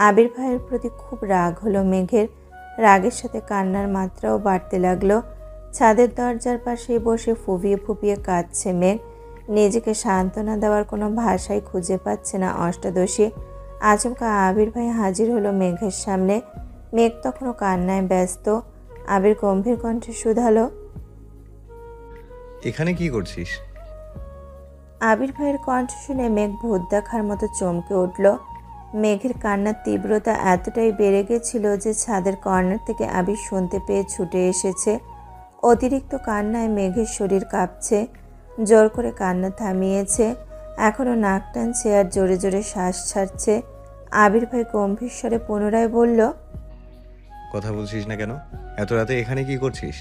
আবির ভাইয়ের প্রতি খুব রাগ হলো মেঘের। রাগের সাথে কান্নার মাত্রাও বাড়তে লাগলো। ছাদের দরজার পাশেই বসে ফুপিয়ে ফুপিয়ে কাঁদছে মেঘ। নিজেকে সান্ত্বনা দেওয়ার কোনো ভাষাই খুঁজে পাচ্ছে না অষ্টাদশী। আচমকা আবির ভাই হাজির হলো মেঘের সামনে। মেঘ তখনও কান্নায় ব্যস্ত। আবির গম্ভীর কণ্ঠে শুধালো, এখানে কি করছিস? আবির ভাইয়ের কণ্ঠ শুনে মেঘ ভূত দেখার মতো চমকে উঠল। মেঘের কান্নার তীব্রতা এতটাই বেড়ে গেছিল যে ছাদের কর্নার থেকে আবির শুনতে পেয়ে ছুটে এসেছে। অতিরিক্ত কান্নায় মেঘের শরীর কাঁপছে। জোর করে কান্না থামিয়েছে, এখনও নাক টানছে আর জোরে জোরে শ্বাস ছাড়ছে। আবির ভাই গম্ভীর স্বরে পুনরায় বলল, কথা বলছিস না কেন? এত রাতে এখানে কি করছিস?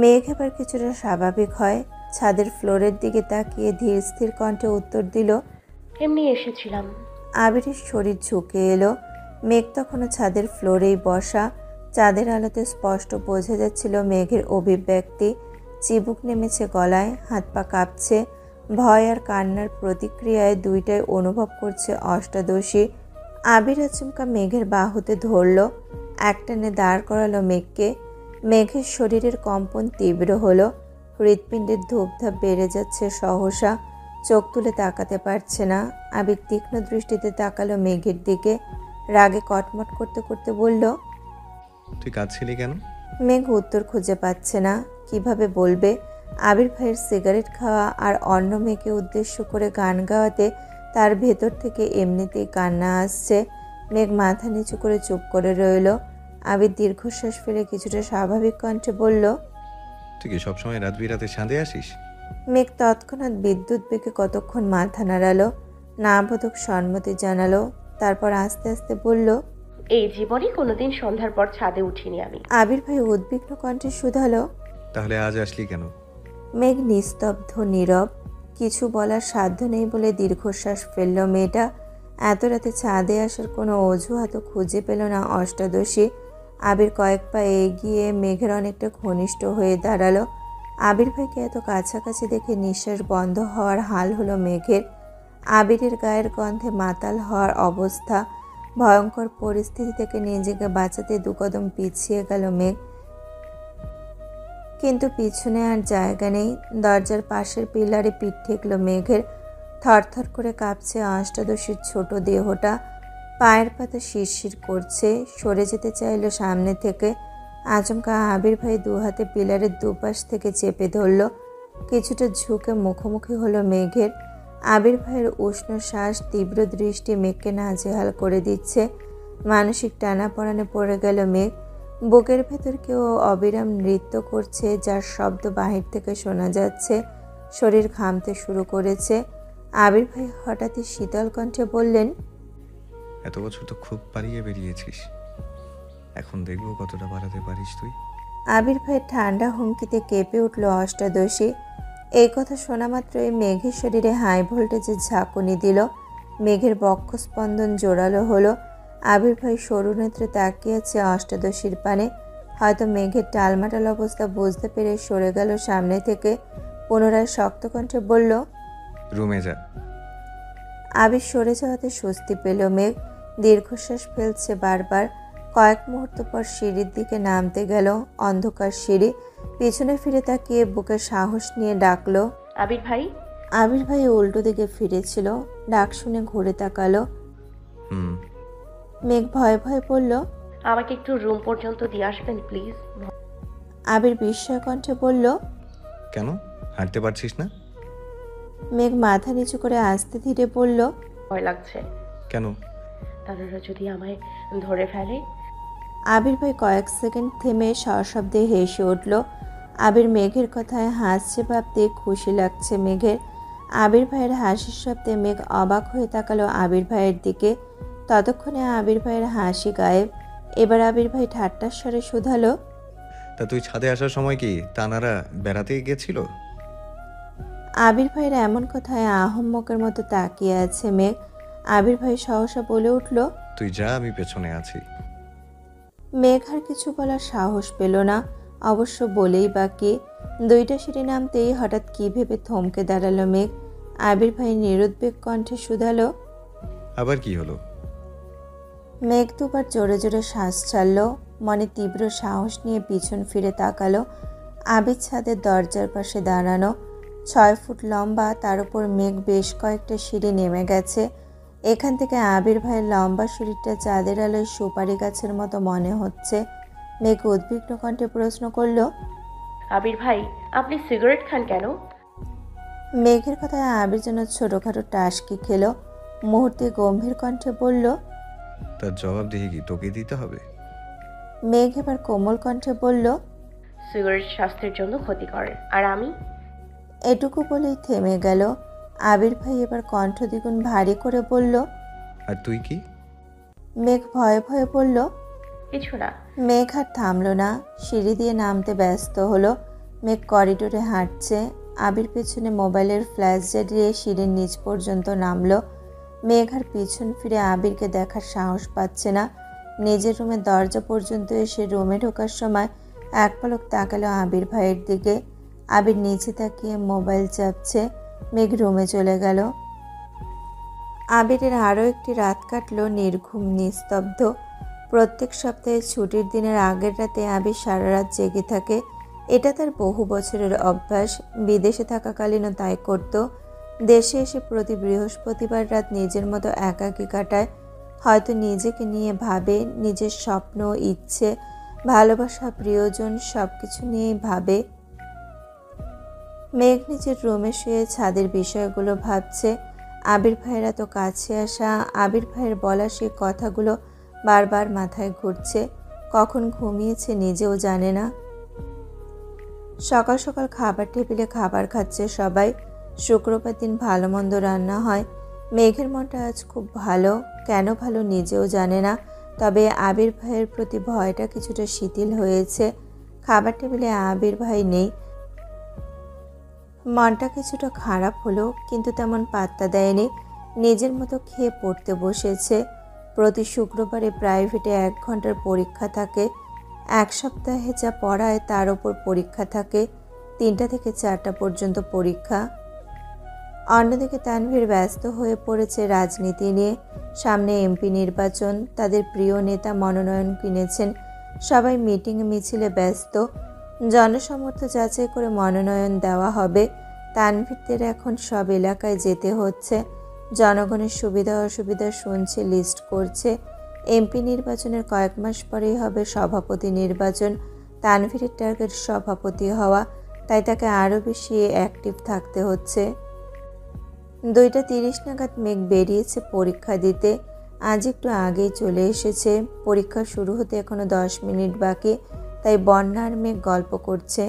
মেঘ এবার কিছুটা স্বাভাবিক হয়। ছাদের ফ্লোরের দিকে তাকিয়ে ধীর স্থির কণ্ঠে উত্তর দিল, এমনি এসেছিলাম। আবিরের শরীর ঝুঁকে এলো। মেঘ তখনও ছাদের ফ্লোরেই বসা। চাঁদের আলোতে স্পষ্ট বোঝা যাচ্ছিল মেঘের অভিব্যক্তি। চিবুক নেমেছে গলায়, হাত পা কাঁপছে। ভয় আর কান্নার প্রতিক্রিয়ায় দুইটাই অনুভব করছে অষ্টাদশী। আবির আচমকা মেঘের বাহুতে ধরল, একটানে দাঁড় করালো মেঘকে। মেঘের শরীরের কম্পন তীব্র হলো। হৃৎপিণ্ডের ধূপধাপ বেড়ে যাচ্ছে সহসা। চোখ তুলে তাকাতে পারছে না। আবির তীক্ষ্ণ দৃষ্টিতে তাকালো মেঘের দিকে। রাগে কটমট করতে করতে বলল, তুই কাঁদছিলি কেন? মেঘ উত্তর খুঁজে পাচ্ছে না। কিভাবে বলবে? আবির ভাইয়ের সিগারেট খাওয়া আর অন্য মেয়েকে উদ্দেশ্য করে গান গাওয়াতে তার ভেতর থেকে এমনিতেই কান্না আসছে। মেঘ মাথা নিচু করে চুপ করে রইল। আবির দীর্ঘশ্বাস ফেলে কিছুটা স্বাভাবিক কণ্ঠে বলল, তুই কি সবসময় রাত বিরাতে ছাদে আসিস? মেঘ তৎক্ষণাৎ বিদ্যুৎ বেগে কতক্ষণ মাথা নাড়ালো, না বোধক সম্মতি জানালো। তারপর আস্তে আস্তে বলল, এই জীবনে কোনোদিন সন্ধ্যার পর ছাদে উঠিনি আমি। আবির ভাই উদ্বিগ্ন কণ্ঠে শুধালো, তাহলে আজ আসলি কেন? মেঘ নিস্তব্ধ নীরব। কিছু বলার সাধ্য নেই বলে দীর্ঘশ্বাস ফেলল মেয়েটা। এত রাতে ছাদে আসার কোনো অজুহাতও খুঁজে পেল না অষ্টাদশী। আবির কয়েক পা এগিয়ে মেঘের অনেকটা ঘনিষ্ঠ হয়ে দাঁড়ালো। আবির ভাইকে এত কাছাকাছি দেখে নিঃশ্বাস বন্ধ হওয়ার হাল হলো মেঘের। আবিরের গায়ের গন্ধে মাতাল হওয়ার অবস্থা। ভয়ঙ্কর পরিস্থিতি থেকে নিজেকে বাঁচাতে দুকদম পিছিয়ে গেল মেঘ, কিন্তু পিছনে আর জায়গা নেই। দরজার পাশের পিলারে পিঠ ঠেকল মেঘের। থরথর করে কাঁপছে অষ্টাদশীর ছোট দেহটা। পায়ের পাতা শিরশির করছে। সরে যেতে চাইল সামনে থেকে। আচমকা আবির ভাই দু হাতে পিলারের দুপাশ থেকে চেপে ধরল। কিছুটা ঝুঁকে মুখোমুখি হলো মেঘের। আবির ভাইয়ের উষ্ণ শ্বাস, তীব্র দৃষ্টি মেঘকে নাজেহাল করে দিচ্ছে। মানসিক টানাপড়ানে পড়ে গেল মেঘ। বুকের ভেতর কেউ অবিরাম নৃত্য করছে, যার শব্দ বাহির থেকে শোনা যাচ্ছে। শরীর ঘামতে শুরু করেছে। আবির ভাই হঠাৎই শীতল কণ্ঠে বললেন, এত বছর তো খুব পালিয়ে বেরিয়েছিস, এখন দেখবো কতটা পালাতে পারিস তুই। আবির ভাই ঠান্ডা হুমকিতে কেঁপে উঠল অষ্টাদশী। এই কথা শোনা মাত্রই মেঘের শরীরে হাই ভোল্টেজের ঝাঁকুনি দিল। মেঘের বক্ষস্পন্দন জোরালো হলো। আবির ভাই সরু নেত্রে তাকিয়ে আছে অষ্টাদশীর পানে। হয়তো মেঘের টালমাটাল অবস্থা বুঝতে পেরে সরে গেল সামনে থেকে। পুনরায় শক্ত কণ্ঠে বলল, রুমে যা। আবির সরে যাওয়াতে স্বস্তি পেল মেঘ। দীর্ঘশ্বাস ফেলছে বারবার। কয়েক মুহূর্ত পর সিঁড়ির দিকে নামতে গেল। অন্ধকার সিঁড়ি। পিছনে ফিরে তাকিয়ে বুকে সাহস নিয়ে ডাকলো, আবির ভাই। আবির ভাই উল্টো দিকে ফিরেছিল। ডাক শুনে ঘুরে তাকালো। হুম। মেঘ ভয়ে ভয়ে বলল, আমাকে একটু রুম পর্যন্ত দিয়ে আসবেন প্লিজ। আবির বিস্ময় কণ্ঠে বলল, কেন, হাঁটতে পারছিস না? মেঘ মাথা নিচু করে আস্তে ধীরে বলল, ভয় লাগছে। কেন? তারা যদি আমায় ধরে ফেলে। আবির ভাই কয়েক সেকেন্ড থেমে সশব্দে হেসে উঠল। আবির মেঘের কথায় হাসছে ভাবতে খুশি লাগছে মেঘের। আবির ভাইয়ের হাসির শব্দে মেঘ অবাক হয়ে তাকালো আবির ভাইয়ের দিকে। ততক্ষণে আবির ভাইয়ের হাসি গায়েব। এবার আবির ভাই ঠাট্টার স্বরে শুধালো, তা তুই ছাদে আসার সময় কি তানারা বেড়াতে গেছিল? আবির ভাইয়ের এমন কথায় আহম্মকের মতো তাকিয়ে আছে মেঘ। আবির ভাই সহসা বলে উঠল, তুই যা, আমি পেছনে আছি। মেঘ আর কিছু বলার সাহস পেল না। অবশ্য বলেই বা কি। দুইটা সিঁড়ি নামতেই হঠাৎ কি ভেবে থমকে দাঁড়ালো মেঘ। আবির ভাই নিরুদ্বেগ কণ্ঠে শুধালো, আবার কি হলো? মেঘ দুবার জোরে জোরে শ্বাস ছাড়ল, মনে তীব্র সাহস নিয়ে পিছন ফিরে তাকালো। আবির ছাদের দরজার পাশে দাঁড়ানো, 6 ফুট লম্বা, তার উপর মেঘ বেশ কয়েকটা সিঁড়ি নেমে গেছে। এখান থেকে আবির ভাইয়ের লম্বা শরীরটা চাঁদের আলোয় সুপারি গাছের মতো মনে হচ্ছে। মেঘ উদ্বিগ্ন কণ্ঠে প্রশ্ন করল। আবির ভাই, আপনি সিগারেট খান কেন? মেঘের কথায় আবির যেন ছোটোখাটো টাসকি খেলো। মুহূর্তে গম্ভীর কণ্ঠে বলল। তার জবাব দিয়ে কি তোকে দিতে হবে? মেঘ এবার কোমল কণ্ঠে বলল। সিগারেট স্বাস্থ্যের জন্য ক্ষতিকর, আর আমি? এটুকু বলেই থেমে গেল। আবির ভাই এবার কণ্ঠ দ্বিগুণ ভারী করে বলল। আর তুই কি? মেঘ ভয়ে ভয়ে বলল। কিছু না। মেঘ আর থামল না, সিঁড়ি দিয়ে নামতে ব্যস্ত হলো। মেঘ করিডোরে হাঁটছে, আবির পেছনে মোবাইলের ফ্ল্যাশ জ্বালিয়ে সিঁড়ির নিচ পর্যন্ত নামলো। মেঘ আর পিছন ফিরে আবিরকে দেখার সাহস পাচ্ছে না। নিজের রুমের দরজা পর্যন্ত এসে রুমে ঢোকার সময় এক পলক তাকালো আবির ভাইয়ের দিকে। আবির নিচে তাকিয়ে মোবাইল চাপছে। মেঘ রুমে চলে গেল। আবিরের আরও একটি রাত কাটল নির্ঘুম, নিস্তব্ধ। প্রত্যেক সপ্তাহে ছুটির দিনের আগের রাতে আবির সারা রাত জেগে থাকে। এটা তার বহু বছরের অভ্যাস। বিদেশে থাকাকালীনও তাই করত। দেশে এসে প্রতি বৃহস্পতিবার রাত নিজের মতো একাকী কাটায়। হয়তো নিজেকে নিয়ে ভাবে, নিজের স্বপ্ন, ইচ্ছে, ভালোবাসা, প্রিয়জন সব কিছু নিয়েই ভাবে। মেঘ নিজের রুমে শুয়ে ছাদের বিষয়গুলো ভাবছে। আবির ভাইয়ের এত কাছে আসা, আবির ভাইয়ের বলা সেই কথাগুলো বারবার মাথায় ঘুরছে। কখন ঘুমিয়েছে নিজেও জানে না। সকাল সকাল খাবার টেবিলে খাবার খাচ্ছে সবাই। শুক্রবার দিন ভালো মন্দ রান্না হয়। মেঘের মনটা আজ খুব ভালো, কেন ভালো নিজেও জানে না। তবে আবির ভাইয়ের প্রতি ভয়টা কিছুটা শিথিল হয়েছে। খাবার টেবিলে আবির ভাই নেই। মনটা কিছুটা খারাপ হলো, কিন্তু তেমন পাত্তা দেয়নি। নিজের মতো খেয়ে পড়তে বসেছে। প্রতি শুক্রবারে প্রাইভেটে 1 ঘন্টার পরীক্ষা থাকে। 1 সপ্তাহে যা পড়ায় তার ওপর পরীক্ষা থাকে। 3টা থেকে 4টা পর্যন্ত পরীক্ষা। অন্যদিকে তানভীর ব্যস্ত হয়ে পড়েছে রাজনীতি নিয়ে। সামনে এমপি নির্বাচন, তাদের প্রিয় নেতা মনোনয়ন কিনেছেন। সবাই মিটিং মিছিলে ব্যস্ত। জনসমর্থ যাচাই করে মনোনয়ন দেওয়া হবে। তানভীরদের এখন সব এলাকায় যেতে হচ্ছে। জনগণের সুবিধা অসুবিধা শুনছে, লিস্ট করছে। এমপি নির্বাচনের কয়েক মাস পরেই হবে সভাপতি নির্বাচন। তানভীরের টার্গেট সভাপতি হওয়া, তাই তাকে আরও বেশি অ্যাক্টিভ থাকতে হচ্ছে। 2:30 নাগাদ মেঘ বেরিয়েছে পরীক্ষা দিতে। আজ একটু আগেই চলে এসেছে। পরীক্ষা শুরু হতে এখনো 10 মিনিট বাকি, তাই বন্যা আর মেঘ গল্প করছে।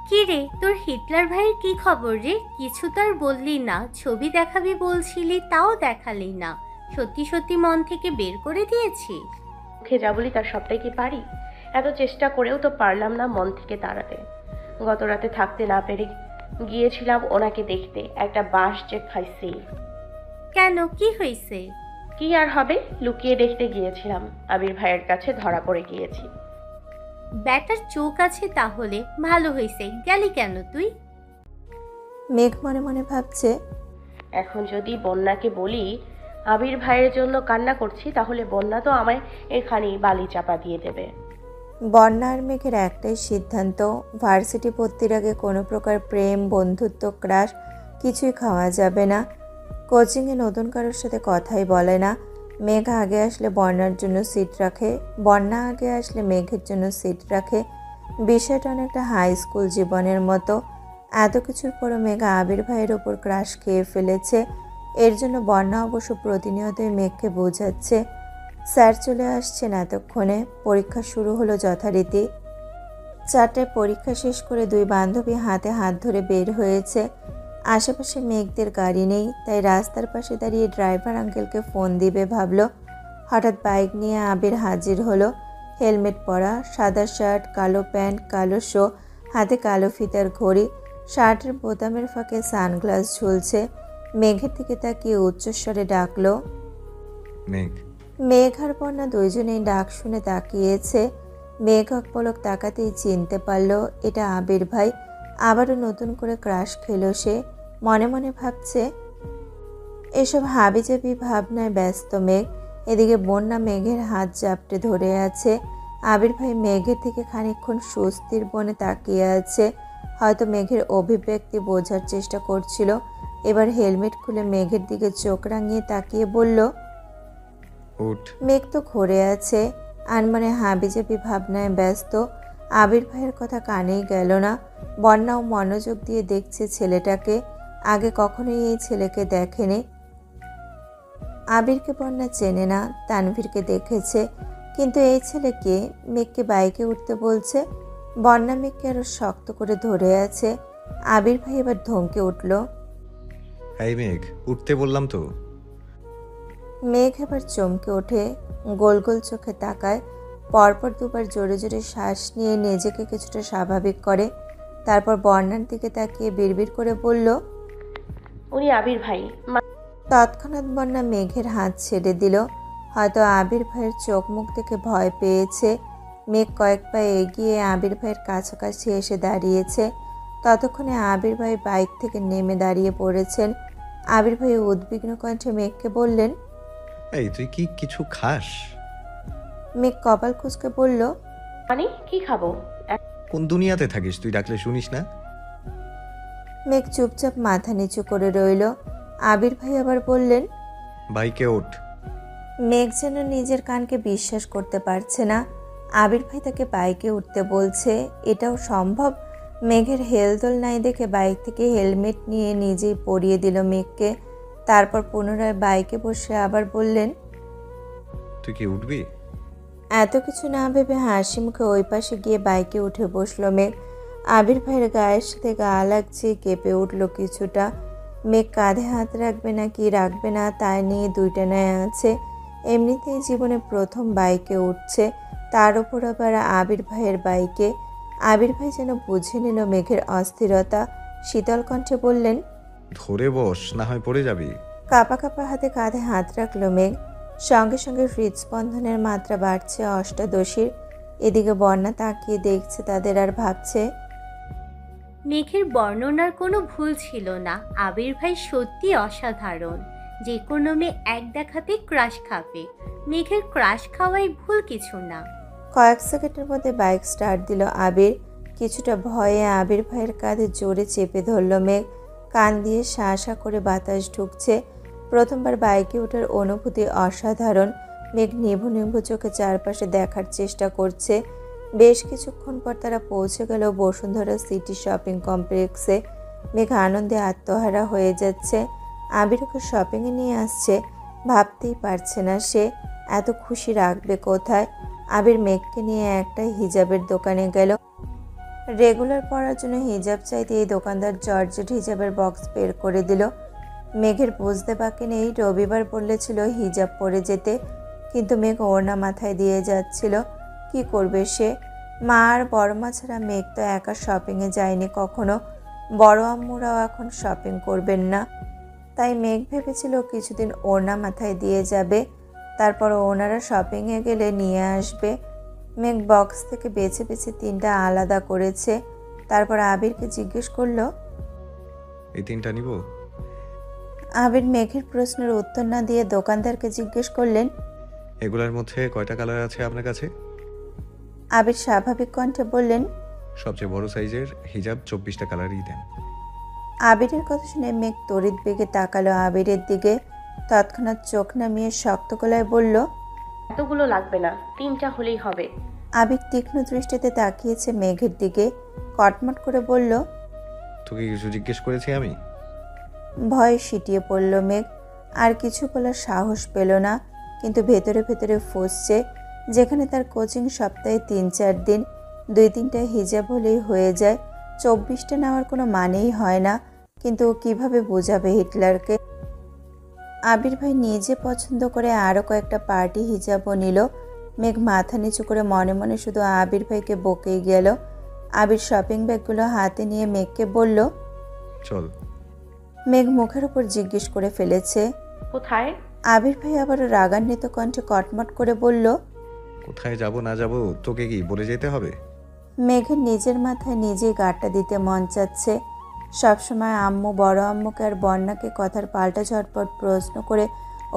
কি রে, তোর হিটলার ভাইয়ের কি খবর রে? কিছু তো আর বললি না। ছবি দেখাবি বলছিলি, তাও দেখালি না। সত্যি সত্যি মন থেকে বের করে দিয়েছিস? মুখে যা বলি তার সবটাই কি পারি? এত চেষ্টা করেও তো পারলাম না মন থেকে তাড়াতে। গত রাতে থাকতে না পেরে গিয়েছিলাম ওনাকে দেখতে। একটা বাঁশ যে খাইছি। কেন, কি হয়েছে? কি আর হবে, লুকিয়ে দেখতে গিয়েছিলাম। আবির ভাইয়ের কাছে ধরা পড়ে গিয়েছি। ব্যাটার চোখ আছে তাহলে। ভালো হয়েছে, গেলি কেন তুই? মেঘ মনে মনে ভাবছে, এখন যদি বন্যাকে বলি আবির ভাইয়ের জন্য কান্না করছি, তাহলে বন্যা তো আমায় এখানেই বালি চাপা দিয়ে দেবে। বন্যা আর মেঘের একটাই সিদ্ধান্ত, ভার্সিটি ভর্তির আগে কোনো প্রকার প্রেম, বন্ধুত্ব, ক্রাশ কিছুই খাওয়া যাবে না। কোচিংয়ে নতুন কারোর সাথে কথাই বলে না। মেঘ আগে আসলে বন্যার জন্য সিট রাখে, বন্যা আগে আসলে মেঘের জন্য সিট রাখে। বিষয়টা অনেকটা হাই স্কুল জীবনের মতো। এত কিছুর পরও মেঘা আবির ভাইয়ের ওপর ক্রাশ খেয়ে ফেলেছে। এর জন্য বন্যা অবশ্য প্রতিনিয়তই মেঘকে বোঝাচ্ছে। স্যার চলে আসছেন এতক্ষণে। পরীক্ষা শুরু হলো যথারীতি। 4টায় পরীক্ষা শেষ করে 2 বান্ধবী হাতে হাত ধরে বের হয়েছে। আশেপাশে মেঘদের গাড়ি নেই, তাই রাস্তার পাশে দাঁড়িয়ে ড্রাইভার আঙ্কেলকে ফোন দিবে ভাবলো। হঠাৎ বাইক নিয়ে আবির হাজির হলো। হেলমেট পরা, সাদা শার্ট, কালো প্যান্ট, কালো শো, হাতে কালো ফিতার ঘড়ি, শার্টের বোতামের ফাঁকে সানগ্লাস ঝুলছে। মেঘের দিকে তাকিয়ে উচ্চস্বরে ডাকলো, মেঘ। মেঘ আর বন্যা দুইজনেই ডাক শুনে তাকিয়েছে। মেঘ এক পলক তাকাতেই চিনতে পারল এটা আবির ভাই। আবারও নতুন করে ক্রাশ খেলো সে। মনে মনে ভাবছে, এসব হাবিজাবি ভাবনায় ব্যস্ত মেঘ। এদিকে বন্যা মেঘের হাত জাপটে ধরে আছে। আবির ভাই মেঘের দিকে খানিকক্ষণ সুস্থির বনে তাকিয়ে আছে। হয়তো মেঘের অভিব্যক্তি বোঝার চেষ্টা করছিল। এবার হেলমেট খুলে মেঘের দিকে চোখ রাঙিয়ে তাকিয়ে বলল, উঠ। মেঘ তো ঘুরে আছে, আনমনে হাবিজাবি ভাবনায় ব্যস্ত। আবির ভাইয়ের কথা কানেই গেল না। বন্যাও মনোযোগ দিয়ে দেখছে ছেলেটাকে। আগে কখনোই এই ছেলেকে দেখেনি। আবিরকে বন্যা চেনে না, তানভীরকে দেখেছে, কিন্তু এই ছেলেকে মেঘকে বাইকে উঠতে বলছে। বন্যা মেঘকে আরো শক্ত করে ধরে আছে। আবির ভাই এবার ধমকে উঠল। এই মেঘ, উঠতে বললাম তো। মেঘ এবার চমকে ওঠে, গোল গোল চোখে তাকায়, পরপর দুবার জোরে জোরে শ্বাস নিয়ে নিজেকে কিছুটা স্বাভাবিক করে। তারপর বন্যার দিকে তাকিয়ে বিড়বিড় করে বলল, উনি আবির ভাই। তৎক্ষণাৎ বন্যা মেঘের হাত ছেড়ে দিল। হয়তো আবির ভাইয়ের চোখ মুখ দেখে ভয় পেয়েছে। মেঘ কয়েক পা এগিয়ে আবির ভাইয়ের কাছাকাছি এসে দাঁড়িয়েছে। ততক্ষণে আবির ভাই বাইক থেকে নেমে দাঁড়িয়ে পড়েছেন। আবির ভাই উদ্বিগ্ন কণ্ঠে মেঘকে বললেন, এই তুই কি কিছু খাস? মেঘ কপাল কুঁচকে বলল, মানে কি খাবো? কোন দুনিয়াতে থাকিস তুই? ডাকলে শুনিস না? মেঘ চুপচাপ মাথা নিচু করে রইল। আবির ভাই আবার বললেন, বাইকে ওঠ। মেঘ যেন নিজের কানকে বিশ্বাস করতে পারছে না। আবির ভাই তাকে বাইকে উঠতে বলছে, এটাও সম্ভব? মেঘের হেলদোল নাই দেখে বাইক থেকে হেলমেট নিয়ে নিজেই পরিয়ে দিল মেঘকে। তারপর পুনরায় বাইকে বসে আবার বললেন, তুই কি উঠবি? এত কিছু না ভেবে হাসি মুখে ওই পাশে গিয়ে বাইকে উঠে বসলো মেঘ। আবির ভাইয়ের গায়ের সাথে গা লাগছে, কেঁপে উঠল কিছুটা। মেঘ কাঁধে হাত রাখবে না কি রাখবে না তাই নিয়ে দুইটা ন্যায় আছে। এমনিতেই জীবনে প্রথম বাইকে উঠছে, তার উপর আবার আবির ভাইয়ের বাইকে। আবির ভাই যেন বুঝে নিল মেঘের অস্থিরতা। শীতল কণ্ঠে বললেন, ধরে বস, না হয় পড়ে যাবি। কাঁপা কাঁপা হাতে কাঁধে হাত রাখলো মেঘ। সঙ্গে সঙ্গে হৃদস্পন্দনের মাত্রা বাড়ছে অষ্টাদশীর। এদিকে বন্যা তাকিয়ে দেখছে তাদের আর ভাবছে, মেঘের বর্ণনার কোনো ভুল ছিল না। আবির ভাই সত্যি অসাধারণ। যে কোনো মেয়ে এক দেখাতে ক্রাশ খাবে। মেঘের ক্রাশ খাওয়াই ভুল কিছু না। কয়েক সেকেন্ডের মধ্যে বাইক স্টার্ট দিল আবির। কিছুটা ভয়ে আবির ভাইয়ের কাঁধে জোরে চেপে ধরল মেঘ। কান দিয়ে শাঁসা করে বাতাস ঢুকছে। প্রথমবার বাইকে ওঠার অনুভূতি অসাধারণ। মেঘ নিভু নিভু চোখে চারপাশে দেখার চেষ্টা করছে। বেশ কিছুক্ষণ পর তারা পৌঁছে গেল বসুন্ধরা সিটি শপিং কমপ্লেক্সে। মেঘ আনন্দে আত্মহারা হয়ে যাচ্ছে। আবির ওকে শপিংয়ে নিয়ে আসছে, ভাবতেই পারছে না সে এত খুশি রাখবে কোথায়। আবির মেঘকে নিয়ে একটা হিজাবের দোকানে গেল। রেগুলার পরার জন্য হিজাব চাইতে এই দোকানদার জর্জেট হিজাবের বক্স বের করে দিল। মেঘের বুঝতে বাকি নেই, রবিবার বলেছিল হিজাব পরে যেতে, কিন্তু মেঘ ওড়না মাথায় দিয়ে যাচ্ছিল। কি করবে সে? মা আর বড় মা ছাড়া মেঘ তো একা শপিংয়ে যায়নি কখনো। বড় আম্মুরাও এখন শপিং করবেন না। তাই মেঘ ভেবেছিল কিছুদিন ওড়না মাথায় দিয়ে যাবে, তারপর ওনারা শপিংয়ে গেলে নিয়ে আসবে। মেঘ বক্স থেকে বেছে বেছে তিনটা আলাদা করেছে। তারপর আবিরকে জিজ্ঞেস করলো, এই তিনটা নিব? আবির মেঘের প্রশ্নের উত্তর না দিয়ে দোকানদারকে জিজ্ঞেস করলেন, এগুলোর মধ্যে কয়টা কালার আছে আপনার কাছে? আবির স্বাভাবিক কণ্ঠে বললেন, সবচেয়ে বড় সাইজের হিজাব 24টা কালারই দেন। আবিরের কথা শুনে মেঘ তড়িৎ বেগে তাকালো আবিরের দিকে। তৎক্ষণাৎ চোখ নামিয়ে শক্ত গলায় বলল, এতগুলো লাগবে না, 3টা হলেই হবে। আবির তীক্ষ্ণ দৃষ্টিতে তাকিয়েছে মেঘের দিকে, কটমট করে বলল, তোকে কিছু জিজ্ঞেস করেছি আমি? ভয়ে সিটিয়ে পড়ল মেঘ। আর কিছু বলার সাহস পেল না, কিন্তু ভেতরে ভেতরে ফুঁসছে। যেখানে তার কোচিং সপ্তাহে 3-4 দিন, 2-3টা হিজাব হলেই হয়ে যায়, 24টা নেওয়ার কোনো মানেই হয় না। কিন্তু কিভাবে বোঝাবে হিটলারকে? আবির ভাই নিজে পছন্দ করে আরও কয়েকটা পার্টি হিজাবও নিল। মেঘ মাথা নিচু করে মনে মনে শুধু আবির ভাইকে বকেই গেল। আবির শপিং ব্যাগগুলো হাতে নিয়ে মেঘকে বলল, চল। মেঘ মুখের উপর জিজ্ঞেস করে ফেলেছে, কোথায়? আবির ভাই আবার রাগান্বিত কণ্ঠে কটমট করে বলল, কোথায় যাব না যাব তোকে কি বলে যেতে হবে? মেঘের নিজের মাথায় নিজেই গাঁটটা দিতে মন চাচ্ছে। সবসময় আম্মু, বড় আম্মুকে আর বন্যাকে কথার পাল্টা ঝটপট প্রশ্ন করে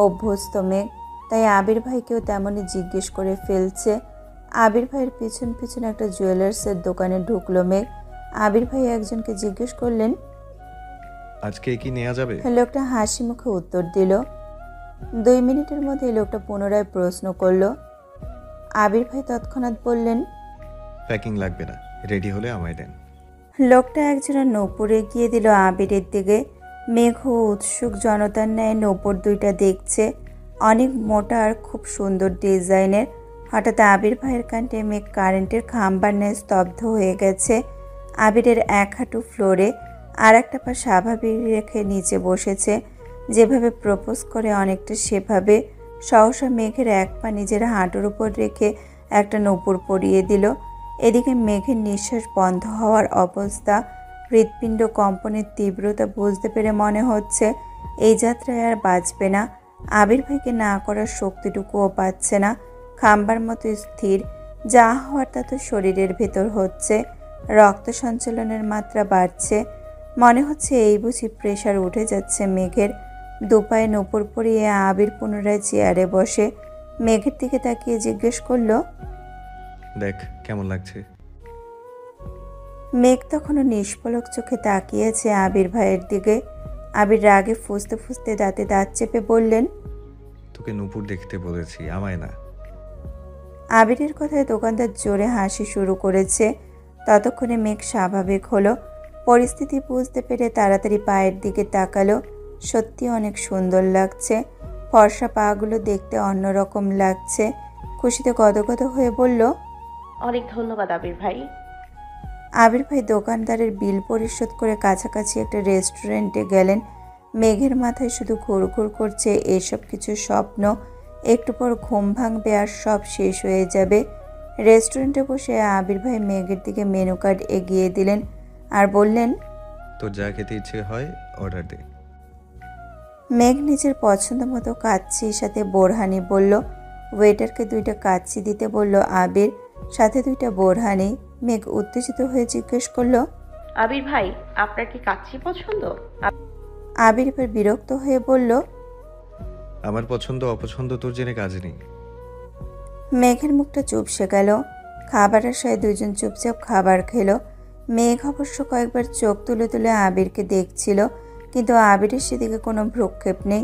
অভ্যস্ত মেঘ। তাই আবির ভাইকেও তেমনই জিজ্ঞেস করে ফেলছে। আবির ভাইয়ের পিছন পিছন একটা জুয়েলার্সের দোকানে ঢুকলো মেঘ। আবির ভাই একজনকে জিজ্ঞেস করলেন। আজকে কি নেওয়া যাবে? লোকটা হাসি মুখে উত্তর দিল। 2 মিনিটের মধ্যে লোকটা পুনরায় প্রশ্ন করলো। আবির ভাই তৎক্ষণাৎ বললেন, প্যাকিং লাগবে না, রেডি হলে আমায় দেন। লোকটা একজোড়া নূপুর এগিয়ে দিল আবিরের দিকে। মেঘ উৎসুক জনতার ন্যায় নূপুর দুইটা দেখছে, অনেক মোটা আর খুব সুন্দর ডিজাইনের। হঠাৎ আবির ভাইয়ের কাণ্ডে মেঘ কারেন্টের খাম্বার ন্যায় স্তব্ধ হয়ে গেছে। আবিরের এক হাঁটু ফ্লোরে আর একটা পা স্বাভাবিক রেখে নিচে বসেছে, যেভাবে প্রপোজ করে অনেকটা সেভাবে। সহসা মেঘের এক পা নিজের হাঁটুর উপর রেখে একটা নূপুর পরিয়ে দিল। এদিকে মেঘের নিঃশ্বাস বন্ধ হওয়ার অবস্থা, হৃৎপিণ্ড কম্পনের তীব্রতা বুঝতে পেরে মনে হচ্ছে এই যাত্রায় আর বাঁচবে না। আবির ভাইকে না করার শক্তিটুকুও পাচ্ছে না। খাম্বার মতো স্থির, যা হওয়ার তা তো শরীরের ভেতর হচ্ছে। রক্ত সঞ্চালনের মাত্রা বাড়ছে। মনে হচ্ছে এই বুঝি প্রেশার উঠে যাচ্ছে মেঘের। দুপায়ে নূপুর পরিয়ে আবির পুনরায় চেয়ারে বসে মেঘের দিকে তাকিয়ে জিজ্ঞেস করলো, দেখ কেমন লাগছে? মেঘ তখনও নিষ্পলক চোখে তাকিয়েছে আবির ভাইয়ের দিকে। আবির রাগে ফুঁসতে ফুঁসতে দাঁতে দাঁত চেপে বললেন, তোকে নূপুর দেখতে বলেছি, আমায় না। আবিরের কথায় দোকানদার জোরে হাসি শুরু করেছে। ততক্ষণে মেঘ স্বাভাবিক হলো। পরিস্থিতি বুঝতে পেরে তাড়াতাড়ি পায়ের দিকে তাকালো। সত্যি অনেক সুন্দর লাগছে। ফর্সা পাগুলো দেখতে অন্যরকম লাগছে। খুশিতে গদগদ হয়ে বলল, অনেক ধন্যবাদ আবির ভাই। আবির ভাই দোকানদারের বিল পরিশোধ করে কাছাকাছি একটা রেস্টুরেন্টে গেলেন। মেঘের মাথায় শুধু ঘুরঘুর করছে এসব কিছু স্বপ্ন। একটু পর ঘুম ভাঙবে আর সব শেষ হয়ে যাবে। রেস্টুরেন্টে বসে আবির ভাই মেঘের দিকে মেনু কার্ড এগিয়ে দিলেন আর বললেন, তোর যা খেতে ইচ্ছে হয় অর্ডার দে। মেঘ নিজের পছন্দ মতো কাচ্চির সাথে বোরহানি বলল। ওয়েটারকে 2টা কাচ্চি দিতে বলল আবির, সাথে 2টা বোরহানি। মেঘ উত্তেজিত হয়ে জিজ্ঞেস করলো, আবির ভাই আপনার কি কাচ্চি পছন্দ? আবির এবার বিরক্ত হয়ে বলল, আমার পছন্দ অপছন্দ তোর জেনে কাজ নেই। মেঘের মুখটা চুপসে গেল। খাবার আশায় দুজন চুপচাপ খাবার খেলো। মেঘ অবশ্য কয়েকবার চোখ তুলে তুলে আবিরকে দেখছিল, কিন্তু আবিরের সেদিকে কোনো ভ্রুক্ষেপ নেই।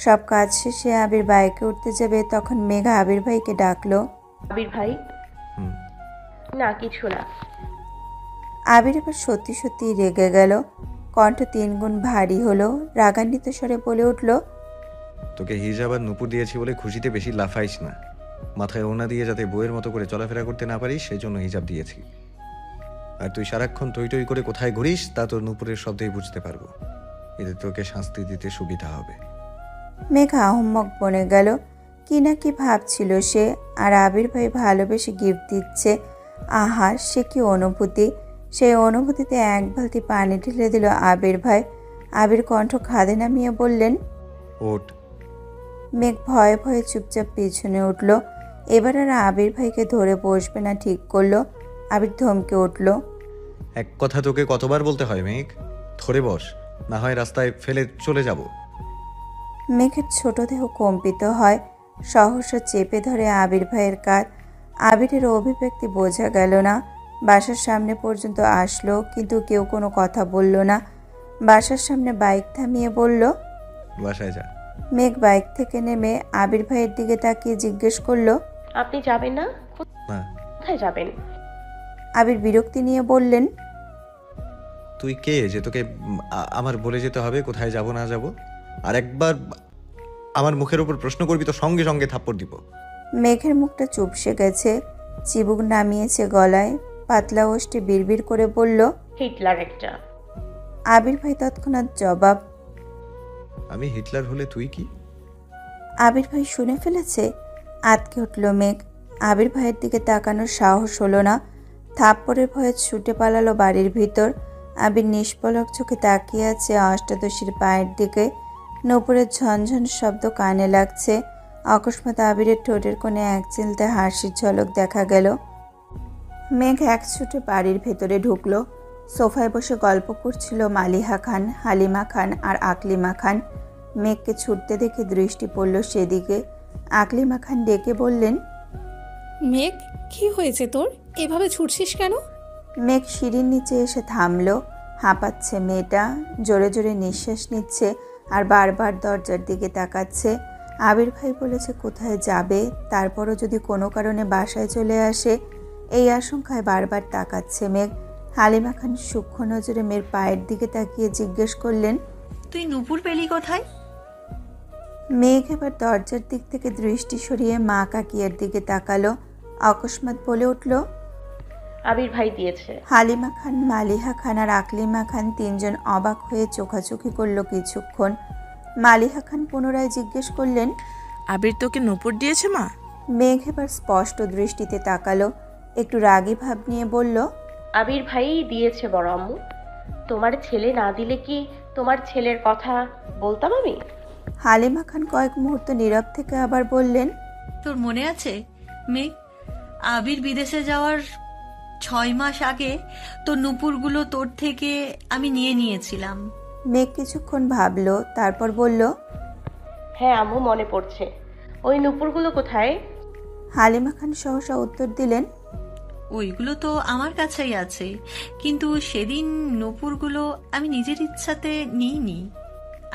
সব কাজ শেষে আবির বাইকে উঠতে যাবে, তখন মেঘ আবির ভাইকে ডাকলো। আবির ভাই। হুম। না কিছু না। আবির এবার সত্যি সত্যি রেগে গেল। কণ্ঠ 3 গুণ ভারী হলো। রাগান্বিত স্বরে বলে উঠল, তোকে হিজাব আর নুপুর দিয়েছি বলে খুশিতে বেশি লাফাইস না। মাথায় ওনা দিয়ে যাতে বইয়ের মতো করে চলাফেরা করতে না পারিস সেই জন্য হিজাব দিয়েছি। আর তুই সারাক্ষণ টই টই করে কোথায় ঘুরিস তা তোর নুপুরের শব্দেই বুঝতে পারবো। এতে তোকে শাস্তি দিতে সুবিধা হবে। মেঘ আহম্মক বনে গেল। কি না কি ভাবছিল সে। আর আবির ভাই ভালোবেসে গিফট দিচ্ছে। আহা, সে কি অনুভূতি! সেই অনুভূতিতে এক বালতি পানি ঢেলে দিল আবির ভাই। আবির কণ্ঠ খাদে নামিয়ে বললেন, ওঠ। মেঘ ভয়ে ভয়ে চুপচাপ পিছনে উঠল। এবার আর আবির ভাইকে ধরে বসবে না ঠিক করলো। আবির ধমকে উঠল, এক কথা তোকে কতবার বলতে হয় মেঘ? ধরে বস, না হয় রাস্তায় ফেলে চলে যাব। মেঘের ছোট দেহ কম্পিত হয়। সহসা চেপে ধরে আবির ভাইয়ের কাঁধ। আবিরের অভিব্যক্তি বোঝা গেল না। বাসার সামনে পর্যন্ত আসলো, কিন্তু কেউ কোনো কথা বলল না। বাসার সামনে বাইক থামিয়ে বলল, বাসায় যা। মেঘ বাইক থেকে নেমে আবির ভাইয়ের দিকে তাকিয়ে জিজ্ঞেস করলো, আপনি যাবেন না? না। কোথায় যাবেন? আবির বিরক্তি নিয়ে বললেন, তুই কে যে তোকে আমার বলে যেতে হবে কোথায় যাব না যাব? আর একবার আমার মুখের উপর প্রশ্ন করবি তো সঙ্গে সঙ্গে থাপ্পড় দিব। মেঘের মুখটা চুপসে গেছে। চিবুক নামিয়েছে গলায়। পাতলা ওষ্ঠে বিড়বিড় করে বলল, হিটলার একটা। আবির ভাই তৎক্ষণাৎ জবাব, আমি হিটলার হলে তুই কি? আবির ভাই শুনে ফেলেছে। আতকে উঠল মেঘ। আবির ভাইয়ের দিকে তাকানোর সাহস হলো না। থাপ্পড়ের ভয়ে ছুটে পালালো বাড়ির ভিতর। আবির নিষ্পলক চোখে তাকিয়ে আছে অষ্টাদশীর পায়ের দিকে। নূপুরের ঝনঝন শব্দ কানে লাগছে। অকস্মাৎ আবিরের ঠোঁটের কোণে এক চিলতে হাসির ঝলক দেখা গেল। মেঘ এক ছুটে বাড়ির ভেতরে ঢুকলো। সোফায় বসে গল্প করছিল মালিহা খান, হালিমা খান আর আকলিমা খান। মেঘকে ছুটতে দেখে দৃষ্টি পড়ল সেদিকে। আকলিমা খান ডেকে বললেন, মেঘ, কি হয়েছে তোর? এভাবে ছুটছিস কেন? মেঘ সিঁড়ির নিচে এসে থামলো। হাঁপাচ্ছে মেয়েটা, জোরে জোরে নিঃশ্বাস নিচ্ছে আর বারবার দরজার দিকে তাকাচ্ছে। আবির ভাই বলেছে কোথায় যাবে, তারপরও যদি কোনো কারণে বাসায় চলে আসে, এই আশঙ্কায় বারবার তাকাচ্ছে মেঘ। হালিমা খান সূক্ষ্ম নজরে মেয়ের পায়ের দিকে তাকিয়ে জিজ্ঞেস করলেন, তুই নূপুর পেলি কোথায়? মেঘ এবার দরজার দিক থেকে দৃষ্টি সরিয়ে মা কাকিয়ার দিকে তাকালো। অকস্মাৎ বলে উঠল, আবির ভাই দিয়েছে। হালিমা খান, মালিহা খান আর আকলিমা খান তিনজন অবাক হয়ে চোখাচোখি করলো কিছুক্ষণ। মালিহা খান পুনরায় জিজ্ঞেস করলেন, আবির তোকে নূপুর দিয়েছে মা? মেঘ এবার স্পষ্ট দৃষ্টিতে তাকালো, একটু রাগী ভাব নিয়ে বলল, আবির ভাই দিয়েছে বড় আম্মু। তোমার ছেলে না দিলে কি তোমার ছেলের কথা বলতাম আমি? হালিমা খান কয়েক মুহূর্ত নীরব থেকে আবার বললেন, তোর মনে আছে মেঘ, আবির বিদেশে যাওয়ার 6 মাস আগে তোর নূপুরগুলো তোর থেকে আমি নিয়েছিলাম। মেঘ কিছুক্ষণ ভাবলো, তারপর বলল, হ্যাঁ আম্মু, মনে পড়ছে। ওই নূপুরগুলো কোথায়? হালিমা খান সহসা উত্তর দিলেন, ওইগুলো তো আমার কাছেই আছে, কিন্তু সেদিন নূপুরগুলো আমি নিজের ইচ্ছাতে নিইনি,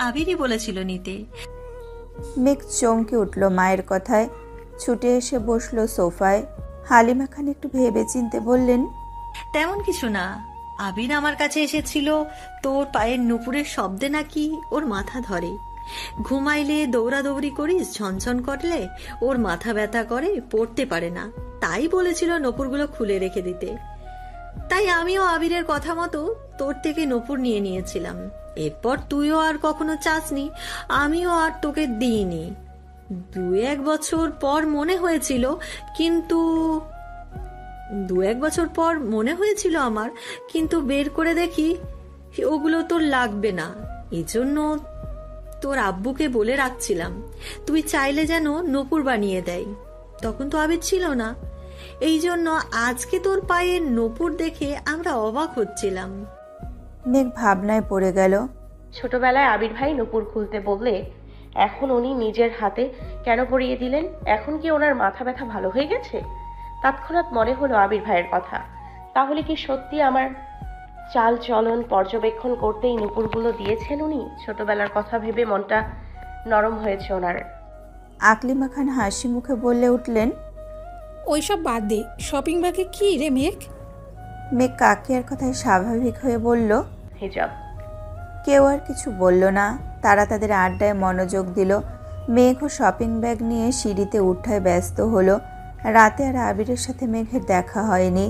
আবিরই বলেছিল নিতে। মেঘ চমকে উঠল মায়ের কথায়, ছুটে এসে বসলো সোফায়। হালিমা খান একটু ভেবে চিনতে বললেন, তেমন কিছু না, আবির আমার কাছে এসেছিল তোর পায়ের নূপুরের শব্দে নাকি ওর মাথা ধরে, ঘুমাইলে দৌড়াদৌড়ি করিস, ঝনঝন করলে ওর মাথা ব্যথা করে, পড়তে পারে না, তাই বলেছিল নূপুরগুলো খুলে রেখে দিতে। তাই আমিও আবিরের কথা মতো তোর থেকে নূপুর নিয়েছিলাম। এরপর তুইও আর কখনো চাসনি, আমিও আর তোকে দিইনি। 2-1 বছর পর মনে হয়েছিল, আমার, কিন্তু বের করে দেখি ওগুলো তোর লাগবে না। এজন্য তোর আব্বুকে বলে রাখছিলাম, তুই চাইলে যেন নূপুর বানিয়ে দেয়। তখন তো আবির ছিল না, এই জন্য আজকে তোর পায়ে নূপুর দেখে আমরা অবাক হচ্ছিলাম। মেঘ ভাবনায় পড়ে গেল। ছোটবেলায় আবির ভাই নূপুর খুলতে বললে এখন উনি নিজের হাতে কেন পরিয়ে দিলেন? এখন কি ওনার মাথা ব্যথা ভালো হয়ে গেছে? তৎক্ষণাৎ মনে হলো আবির ভাইয়ের কথা। তাহলে কি সত্যি আমার চাল চলন পর্যবেক্ষণ করতেই নূপুরগুলো দিয়েছেন উনি? ছোটবেলার কথা ভেবে মনটা নরম হয়েছে ওনার। আকলিমা খান হাসি মুখে বলে উঠলেন, ওইসব বাদ দে, শপিং ব্যাগে কি রে মেঘ? মেঘ কাকিয়ার কথায় স্বাভাবিক হয়ে বলল, হিজাব। কেউ আর কিছু বলল না, তারা তাদের আড্ডায় মনোযোগ দিল। মেঘও শপিং ব্যাগ নিয়ে সিঁড়িতে উঠায় ব্যস্ত হলো। রাতে আর আবিরের সাথে মেঘের দেখা হয়নি।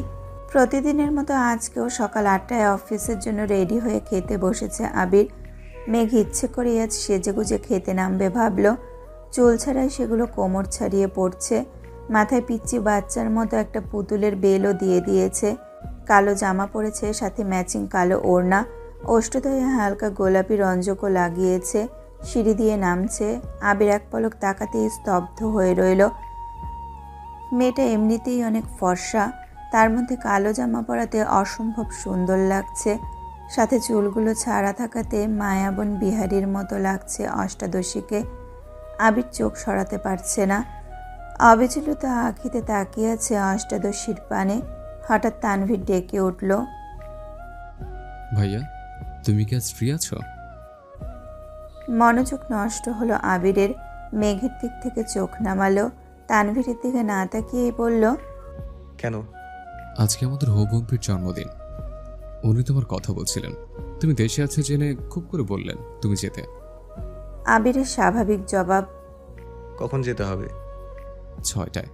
প্রতিদিনের মতো আজকেও সকাল 8টায় অফিসের জন্য রেডি হয়ে খেতে বসেছে আবির। মেঘ ইচ্ছে করে আজ সেজেগুজে খেতে নামবে ভাবল। চুল ছাড়াই সেগুলো কোমর ছাড়িয়ে পড়ছে। মাথায় পিচ্চি বাচ্চার মতো একটা পুতুলের বেলও দিয়ে দিয়েছে। কালো জামা পরেছে, সাথে ম্যাচিং কালো ওড়না। ওষ্ঠদয়ে হালকা গোলাপি রঞ্জকও লাগিয়েছে। সিঁড়ি দিয়ে নামছে। আবির এক পলক তাকাতেই স্তব্ধ হয়ে রইল। মেয়েটা এমনিতেই অনেক ফর্সা, তার মধ্যে কালো জামা পরাতে অসম্ভব সুন্দর লাগছে। সাথে চুলগুলো ছাড়া থাকাতে মায়াবন বিহারীর মতো লাগছে অষ্টাদশীকে। আবির চোখ সরাতে পারছে না। অবিচলিত আঁখিতে তাকিয়ে আছে অষ্টাদশীর পানে। হঠাৎ তানভীর ডেকে উঠল, ভাইয়া, তুমি কি আজ ফ্রি আছো? মনোযোগ নষ্ট হলো আবিরের। মেঘের দিক থেকে চোখ নামালো। তানভীরের দিকে না তাকিয়েই বলল, কেন? আজকে আমাদের হবুম্পির জন্মদিন। উনি তোমার কথা বলছিলেন, তুমি দেশে আছে জেনে খুব করে বললেন তুমি যেতে। আবিরের স্বাভাবিক জবাব, কখন যেতে হবে? 6টায়।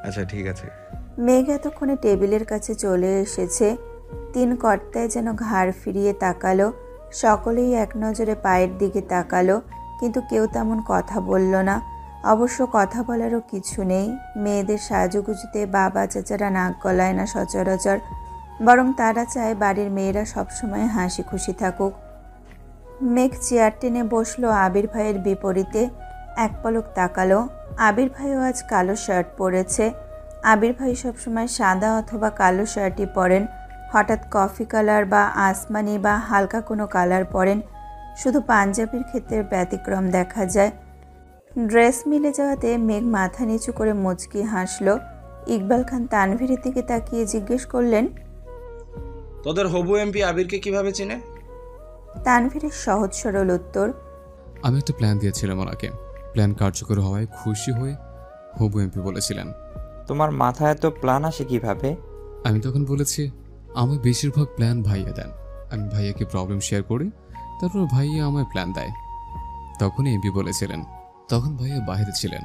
আচ্ছা ঠিক আছে। মেঘ এতক্ষণে টেবিলের কাছে চলে এসেছে। 3 কর্তায় যেন ঘাড় ফিরিয়ে তাকালো। সকলেই এক নজরে পায়ের দিকে তাকালো, কিন্তু কেউ তেমন কথা বলল না। অবশ্য কথা বলারও কিছু নেই। মেয়েদের সাজুগুজুতে বাবা চাচারা নাক গলায় না সচরাচর, বরং তারা চায় বাড়ির মেয়েরা সবসময় হাসি খুশি থাকুক। মেঘ চেয়ার টেনে বসলো আবির ভাইয়ের বিপরীতে। এক পলক তাকালো। আবির ভাইও আজ কালো শার্ট পরেছে। আবির ভাই সবসময় সাদা অথবা কালো শার্টই পরেন। হঠাৎ কফি কালার বা আসমানি বা হালকা কোনো কালার পরেন। শুধু পাঞ্জাবির ক্ষেত্রে ব্যতিক্রম দেখা যায়। ড্রেস মিলে যাওয়াতে মেঘ মাথা নিচু করে মুচকি হাসল। ইকবাল খান তানভীরের দিকে তাকিয়ে জিজ্ঞেস করলেন, তোদের হবু এমপি আবিরকে কিভাবে চিনে? তানভীরের সহজ সরল উত্তর, আমি একটা প্ল্যান দিয়েছিলাম ওনাকে। প্ল্যান কার্যকর হওয়ায় খুশি হয়ে হবু এমপি বলেছিলেন। তোমার মাথায় এত প্ল্যান আসে কিভাবে? আমি তখন বলেছি, আমার বেশিরভাগ প্ল্যান ভাইয়া দেন। আমি ভাইয়াকে প্রবলেম শেয়ার করি, তারপর ভাইয়া আমায় প্ল্যান দেয়। তখনই এমপি বলেছিলেন। তখন ভাইয়া বাইরে ছিলেন।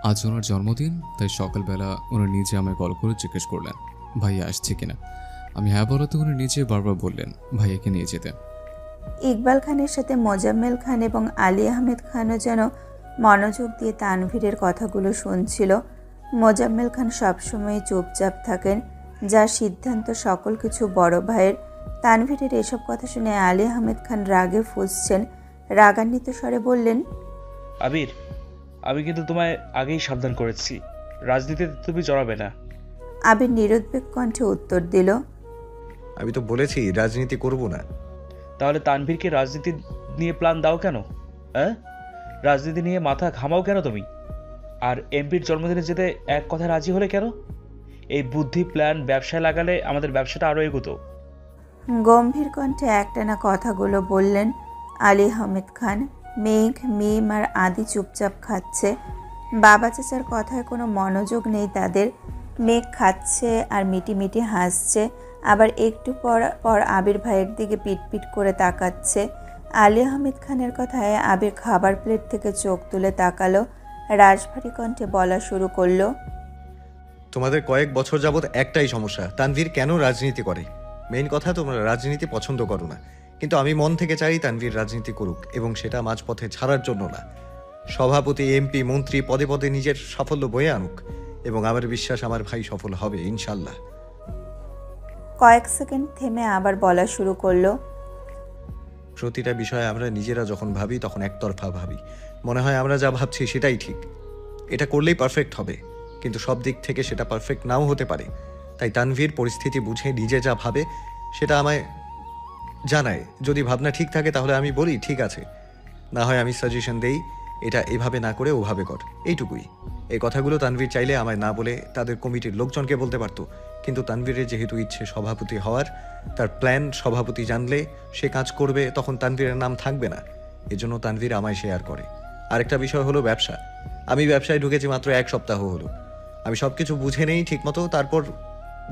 আজ ওনার জন্মদিন, তাই সকালবেলা ওনার নিজে আমায় কল করে জিজ্ঞেস করলেন ভাইয়া আসছে কিনা। আমি হ্যাঁ বলাতে উনি নিজে বারবার বললেন ভাইয়াকে নিয়ে যেতে। ইকবাল খানের সাথে মোজাম্মেল খান এবং আলী আহমেদ খানও যেন মনোযোগ দিয়ে তানভীরের কথাগুলো শুনছিল। মোজাম্মেল খান সবসময় চুপচাপ থাকেন, যার সিদ্ধান্ত সকল কিছু বড় ভাইয়ের। তানভীরের এসব কথা শুনে আলী আহমেদ খান রাগে ফুঁসছেন। রাগান্বিত স্বরে বললেন, আবির, আমি কিন্তু তোমায় আগেই সাবধান করেছি, রাজনীতিতে তুমি জড়াবে না। আবির নিরুদ্বেগ কণ্ঠে উত্তর দিল, আমি তো বলেছি রাজনীতি করব না। তাহলে তানভীরকে রাজনীতি নিয়ে প্ল্যান দাও কেন? হ্যাঁ, রাজনীতি নিয়ে মাথা ঘামাও কেন তুমি? আর এমপির জন্মদিনে যেতে এক কথা রাজি হলে কেন? এই বুদ্ধি প্ল্যান ব্যবসায় লাগালে আমাদের ব্যবসাটা আরও এগোতো। গম্ভীর কণ্ঠে একটানা কথাগুলো বললেন আলী আহমেদ খান। মেঘ, মিম আর আদি চুপচাপ খাচ্ছে। বাবা চাচার কথায় কোনো মনোযোগ নেই তাদের। মেঘ খাচ্ছে আর মিটি হাসছে, আবার একটু পর পর আবির ভাইয়ের দিকে পিটপিট করে তাকাচ্ছে। আলী আহমেদ খানের কথায় আবির খাবার প্লেট থেকে চোখ তুলে তাকালো। রাজভারী কণ্ঠে বলা শুরু করলো, তোমাদের কয়েক বছর যাবৎ একটাই সমস্যা, তানভীর কেন রাজনীতি করে। মেইন কথা, তোমরা রাজনীতি পছন্দ করো না, কিন্তু আমি মন থেকে চাই তানভীর রাজনীতি করুক, এবং সেটা মাঝপথে ছাড়ার জন্য না। সভাপতি, এমপি, মন্ত্রী পদে পদে নিজের সাফল্য বয়ে আনুক, এবং আমার বিশ্বাস আমার ভাই সফল হবে ইনশাল্লাহ। কয়েক সেকেন্ড থেমে আবার বলা শুরু করলো, প্রতিটা বিষয়ে আমরা নিজেরা যখন ভাবি তখন একতরফা ভাবি। মনে হয় আমরা যা ভাবছি সেটাই ঠিক, এটা করলেই পারফেক্ট হবে, কিন্তু সব দিক থেকে সেটা পারফেক্ট নাও হতে পারে। তাই তানভীর পরিস্থিতি বুঝে নিজে যা ভাবে সেটা আমায় জানায়। যদি ভাবনা ঠিক থাকে তাহলে আমি বলি ঠিক আছে, না হয় আমি সাজেশন দেই এটা এভাবে না করে ওভাবে কর, এইটুকুই। এই কথাগুলো তানভীর চাইলে আমায় না বলে তাদের কমিটির লোকজনকে বলতে পারতো, কিন্তু তানভীরের যেহেতু ইচ্ছে সভাপতি হওয়ার, তার প্ল্যান সভাপতি জানলে সে কাজ করবে, তখন তানভীরের নাম থাকবে না। এজন্য তানভীর আমায় শেয়ার করে। আরেকটা বিষয় হলো ব্যবসা। আমি ব্যবসায় ঢুকেছি মাত্র 1 সপ্তাহ হলো। আমি সব কিছু বুঝে নেই ঠিকমতো, তারপর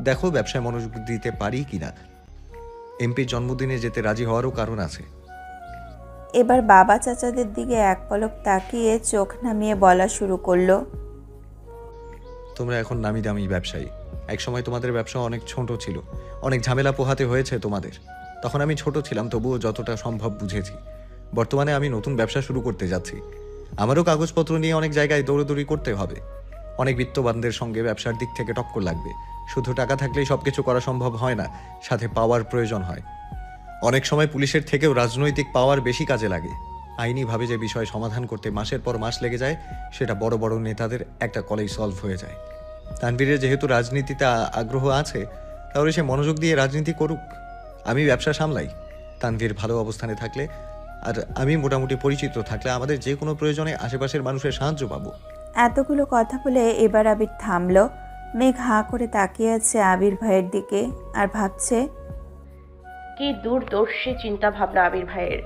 দেখো ব্যবসায় মনোযোগ দিতে পারি কিনা। এমপির জন্মদিনে যেতে রাজি হওয়ারও কারণ আছে। এবার বাবা চাচাদের দিকে এক পলক তাকিয়ে চোখ নামিয়ে বলা শুরু করলো, তোমরা এখন নামি দামি ব্যবসায়ী। একসময় তোমাদের ব্যবসা অনেক ছোট ছিল, অনেক ঝামেলা পোহাতে হয়েছে তোমাদের। তখন আমি ছোট ছিলাম, তবুও যতটা সম্ভব বুঝেছি। বর্তমানে আমি নতুন ব্যবসা শুরু করতে যাচ্ছি। আমারও কাগজপত্র নিয়ে অনেক জায়গায় দৌড়াদৌড়ি করতে হবে। অনেক বিত্তবানদের সঙ্গে ব্যবসার দিক থেকে টক্কর লাগবে। শুধু টাকা থাকলেই সব কিছু করা সম্ভব হয় না, সাথে পাওয়ার প্রয়োজন হয়। অনেক সময় পুলিশের থেকেও রাজনৈতিক পাওয়ার বেশি কাজে লাগে। আইনিভাবে যে বিষয় সমাধান করতে মাসের পর মাস লেগে যায়, সেটা বড় বড় নেতাদের একটা কলেই সলভ হয়ে যায়। তানভীরের যেহেতু রাজনীতিতে আগ্রহ আছে, তাহলে সে মনোযোগ দিয়ে রাজনীতি করুক। আমি ব্যবসা সামলাই। তানভীর ভালো অবস্থানে থাকলে আর আমি মোটামুটি পরিচিত থাকলে আমাদের যে কোনো প্রয়োজনে আশেপাশের মানুষের সাহায্য পাবো। এতগুলো কথা বলে এবার আবির থামলো। মেঘ হাঁ করে তাকিয়ে আছে আবির ভাইয়ের দিকে আর ভাবছে, কি দূরদর্শী চিন্তা ভাবনা আবির ভাইয়ের।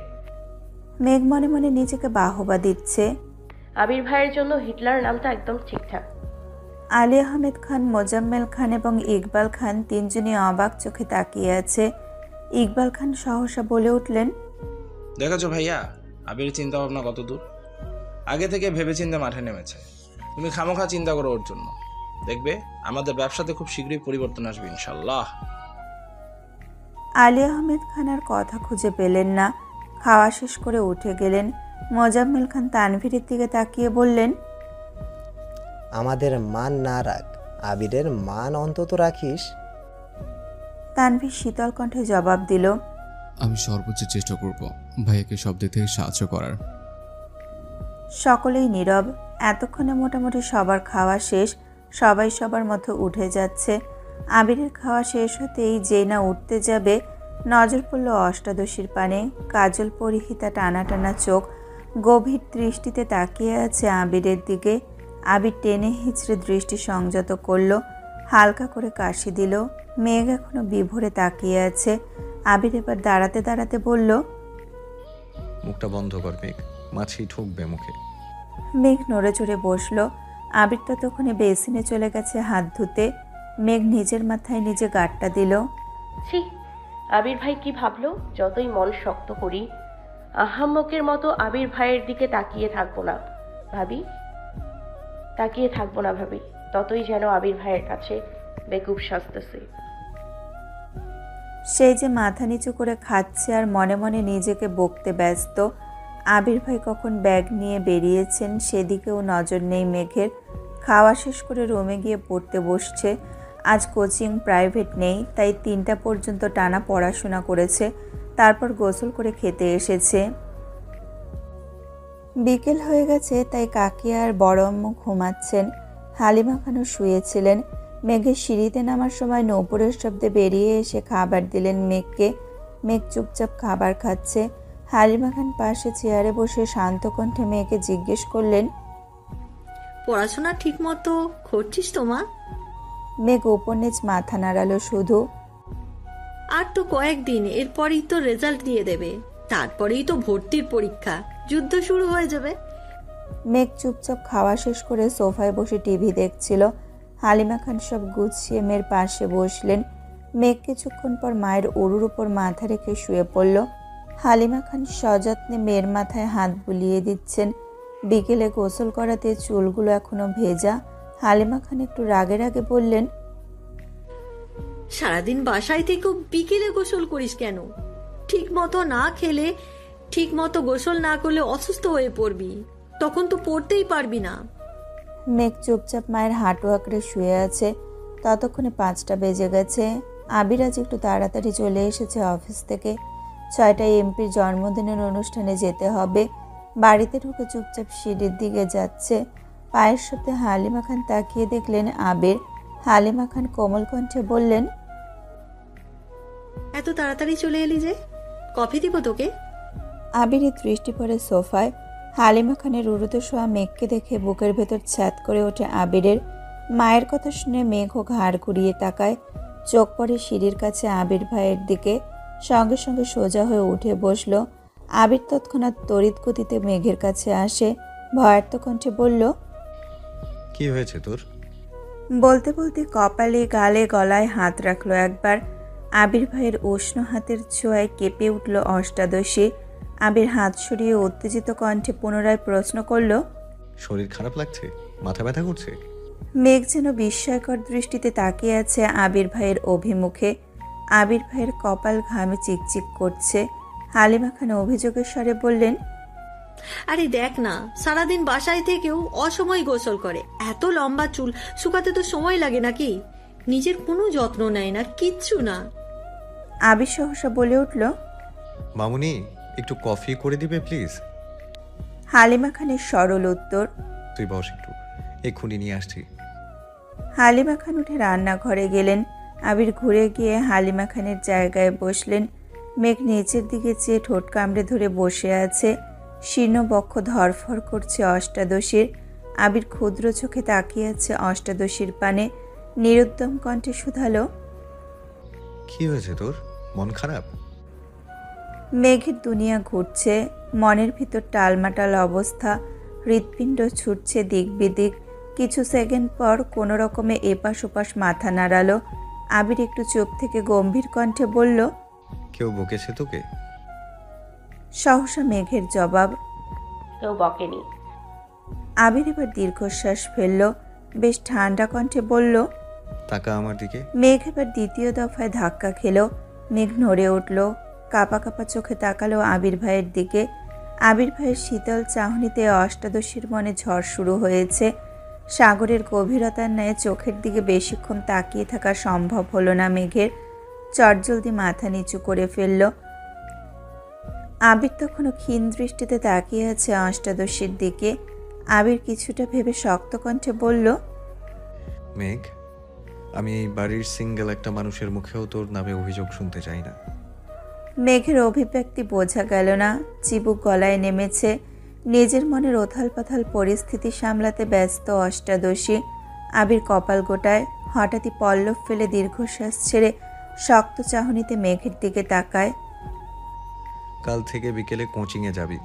মেঘ মনে মনে নিজেকে বাহবা দিচ্ছে। আবির ভাইয়ের জন্য হিটলার নামটা একদম ঠিকঠাক। আলী আহমেদ খান, মোজাম্মেল খান এবং ইকবাল খান তিনজনই অবাক চোখে তাকিয়ে আছে। ইকবাল খান সহসা বলে উঠলেন, দেখেছো ভাইয়া, আবির চিন্তা ভাবনা কত দূর। আগে থেকে ভেবে চিন্তা মাঠে নেমেছে। তুমি খামোখা চিন্তা করো ওর জন্য, দেখবে আমাদের ব্যবসাতে খুব শীঘ্রই পরিবর্তন আসবে ইনশাল্লাহ। আলী আহমেদ খান আর কথা খুঁজে পেলেন না। খাওয়া শেষ করে উঠে গেলেন। মোজাম্মেল খান তানভীরের দিকে তাকিয়ে বললেন, আমাদের মান না রাখ, আবিরের মান অন্তত রাখিস। তানভীর শীতল কণ্ঠে জবাব দিল, আমি সর্বোচ্চ চেষ্টা করব ভাইয়াকে সব দিক থেকে সাহায্য করার। সকলেই নীরব। এতক্ষণে মোটামুটি সবার খাওয়া শেষ। সবাই সবার মতো উঠে যাচ্ছে। আবিরের খাওয়া শেষ হতেই যেই না উঠতে যাবে, নজর পড়ল অষ্টাদশীর পানে। কাজল পরিহিতা টানা টানা চোখ, গভীর দৃষ্টিতে তাকিয়ে আছে আবিরের দিকে। আবির টেনে হিচড়ে দৃষ্টি সংযত করলো, হালকা করে কাশি দিল। মেঘ এখনো বিভোরে তাকিয়ে আছে। আবির এবার দাঁড়াতে দাঁড়াতে বলল, মুখটা বন্ধ কর মেঘ, মাছি ঠুকবে মুখে। মেঘ নড়ে চড়ে বসলো। আবির ততক্ষণে বেসিনে চলে গেছে হাত ধুতে। মেঘ নিজের মাথায় নিজে গাঁটটা দিল। ছি, আবির ভাই কি ভাবলো? যতই মন শক্ত করি, আহাম্মকের মতো আবির ভাইয়ের দিকে তাকিয়ে থাকবো না ভাবি, ততই যেন আবির ভাইয়ের কাছে বেকুব সাজতেছে। সেই যে মাথা নিচু করে খাচ্ছে আর মনে মনে নিজেকে বকতে ব্যস্ত। আবির ভাই কখন ব্যাগ নিয়ে বেরিয়েছেন সেদিকেও নজর নেই মেঘের। খাওয়া শেষ করে রুমে গিয়ে পড়তে বসছে। আজ কোচিং প্রাইভেট নেই, তাই 3টা পর্যন্ত টানা পড়াশোনা করেছে। তারপর গোসল করে খেতে এসেছে। বিকেল হয়ে গেছে, তাই কাকি আর বড় আম্মু ঘুমাচ্ছেন। হালিমা খানও শুয়েছিলেন। মেঘের সিঁড়িতে নামার সময় নূপুরের শব্দে বেরিয়ে এসে খাবার দিলেন মেঘকে। মেঘ চুপচাপ খাবার খাচ্ছে। হালিমা খান পাশে চেয়ারে বসে শান্ত কণ্ঠে মেয়েকে জিজ্ঞেস করলেন, পড়াশোনা ঠিক মতো করছিস তো মা? মেঘ ওপর নিচ মাথা নাড়ালো শুধু। আর তো কয়েকদিন, এরপরই তো রেজাল্ট দিয়ে দেবে, তারপরেই তো ভর্তির পরীক্ষা, যুদ্ধ শুরু হয়ে যাবে। মেঘ চুপচাপ খাওয়া শেষ করে সোফায় বসে টিভি দেখছিল। হালিমা খান সব গুছিয়ে মেয়ের পাশে বসলেন। মেঘ কিছুক্ষণ পর মায়ের উরুর উপর মাথা রেখে শুয়ে পড়ল। হালিমা খান সযত্নে মেয়ের মাথায় হাত বুলিয়ে দিচ্ছেন। বিকেলে গোসল করাতে চুলগুলো এখনো ভেজা। হালিমা খান একটু রাগে রাগে বললেন, সারাদিন বাসায় থেকেও বিকেলে গোসল করিস কেন? ঠিক মতো না খেলে, ঠিক মতো গোসল না করলে অসুস্থ হয়ে পড়বি, তখন তো পড়তেই পারবি না। মেঘ চুপচাপ মায়ের হাঁটু আঁকড়ে শুয়ে আছে। ততক্ষণে 5টা বেজে গেছে। আবির আজ একটু তাড়াতাড়ি চলে এসেছে অফিস থেকে। 6টায় এমপির জন্মদিনের অনুষ্ঠানে যেতে হবে। বাড়িতে ঢুকে চুপচাপ সিঁড়ির দিকে যাচ্ছে। পায়ের শব্দে হালিমা খান তাকিয়ে দেখলেন আবির। হালিমা খান কোমল কণ্ঠে বললেন, এত তাড়াতাড়ি চলে এলি যে, কফি দিব তোকে? আবিরের দৃষ্টি পড়ে সোফায়। হালিমা খানের উড়ুতে শোয়া মেঘকে দেখে বুকের ভেতর ছ্যাদ করে ওঠে আবিরের। মায়ের কথা শুনে মেঘও ঘাড় ঘুরিয়ে তাকায়। চোখ পড়ে সিঁড়ির কাছে আবির ভাইয়ের দিকে। সঙ্গে সঙ্গে সোজা হয়ে উঠে বসল। আবির তৎক্ষণাৎ তড়িৎ গতিতে মেঘের কাছে আসে। ভয়ার্ত কণ্ঠে বলল, কি হয়েছে তোর? বলতে বলতে কপালে গালে গলায় হাত রাখলো একবার। আবির ভাইয়ের উষ্ণ হাতের ছোঁয়ায় কেঁপে উঠল অষ্টাদশী। আবির হাত সরিয়ে উত্তেজিত কণ্ঠে পুনরায় প্রশ্ন করল, শরীর খারাপ লাগছে? মাথা ব্যথা করছে? মেঘ যেন বিস্ময়কর দৃষ্টিতে তাকিয়ে আছে আবির ভাইয়ের অভিমুখে। আবির ভাইয়ের কপাল ঘামে চিকচিক করছে। হালিমা খান অভিযোগের স্বরে বললেন, আরে দেখ না, সারাদিন বাসায় থেকেও অসময় গোসল করে। এত লম্বা চুল শুকাতে তো সময় লাগে নাকি? নিজের কোনো যত্ন নেয় না, কিচ্ছু না। আবির সহসা বলে উঠল, মামুনি, একটু কফি করে দিবে প্লিজ? হালিমা খানের সরল উত্তর, তুই বস একটু, এক্ষুনি নিয়ে আসছি। হালিমা খান উঠে রান্নাঘরে গেলেন। আবির ঘুরে গিয়ে হালিমা খানের জায়গায় বসলেন। মেঘ নিচের দিকে চেয়ে ঠোঁট কামড়ে ধরে বসে আছে। শীর্ণ বক্ষ ধরফর করছে অষ্টাদশীর। আবির ক্ষুদ্র চোখে তাকিয়ে আছে অষ্টাদশীর পানে। নিরুদ্যম কণ্ঠে শুধালো, কি হয়েছে তোর? মন খারাপ? মেঘের দুনিয়া ঘুরছে। মনের ভিতর টালমাটাল অবস্থা। হৃৎপিণ্ড ছুটছে দিক বিদিক। কিছু সেকেন্ড পর কোনো রকমে এপাশ ওপাশ মাথা নাড়ালো। আবির একটু চুপ থেকে গম্ভীর কণ্ঠে বলল, কেউ বকেছে তোকে? সহসা মেঘের জবাব, কেউ বকেনি। আবির এবার দীর্ঘশ্বাস ফেলল। বেশ ঠান্ডা কণ্ঠে বলল, তাকা আমার দিকে। মেঘ এবার দ্বিতীয় দফায় ধাক্কা খেল। মেঘ নড়ে উঠল। কাপা কাপা চোখে তাকালো আবির ভাইয়ের দিকে। আবির ভাইয়ের শীতল চাহনিতে অষ্টাদশীর মনে ঝড় শুরু হয়েছে। সাগরের গভীরতার ন্যায় চোখের দিকে বেশিক্ষণ তাকিয়ে থাকা সম্ভব হলো না মেঘের। চটজলদি মাথা নিচু করে ফেলল। আবির তখনও ক্ষীণ দৃষ্টিতে তাকিয়ে আছে অষ্টাদশীর দিকে। আবির কিছুটা ভেবে শক্ত কণ্ঠে বলল, মেঘ, আমি এই বাড়ির সিঙ্গেল একটা মানুষের মুখেও তোর নামে অভিযোগ শুনতে চাই না। মেঘের অভিব্যক্তি বোঝা গেল না। চিবুক গলায় নেমেছে। নিজের মনের ওথাল পাথাল পরিস্থিতি সামলাতে ব্যস্ত অষ্টাদশী। আবির কপাল গোটায়, হঠাৎই পল্লব ফেলে দীর্ঘশ্বাস ছেড়ে শক্ত চাহনিতে মেঘের দিকে তাকায়। কাল থেকে বিকেলে কোচিংয়ে যাবি।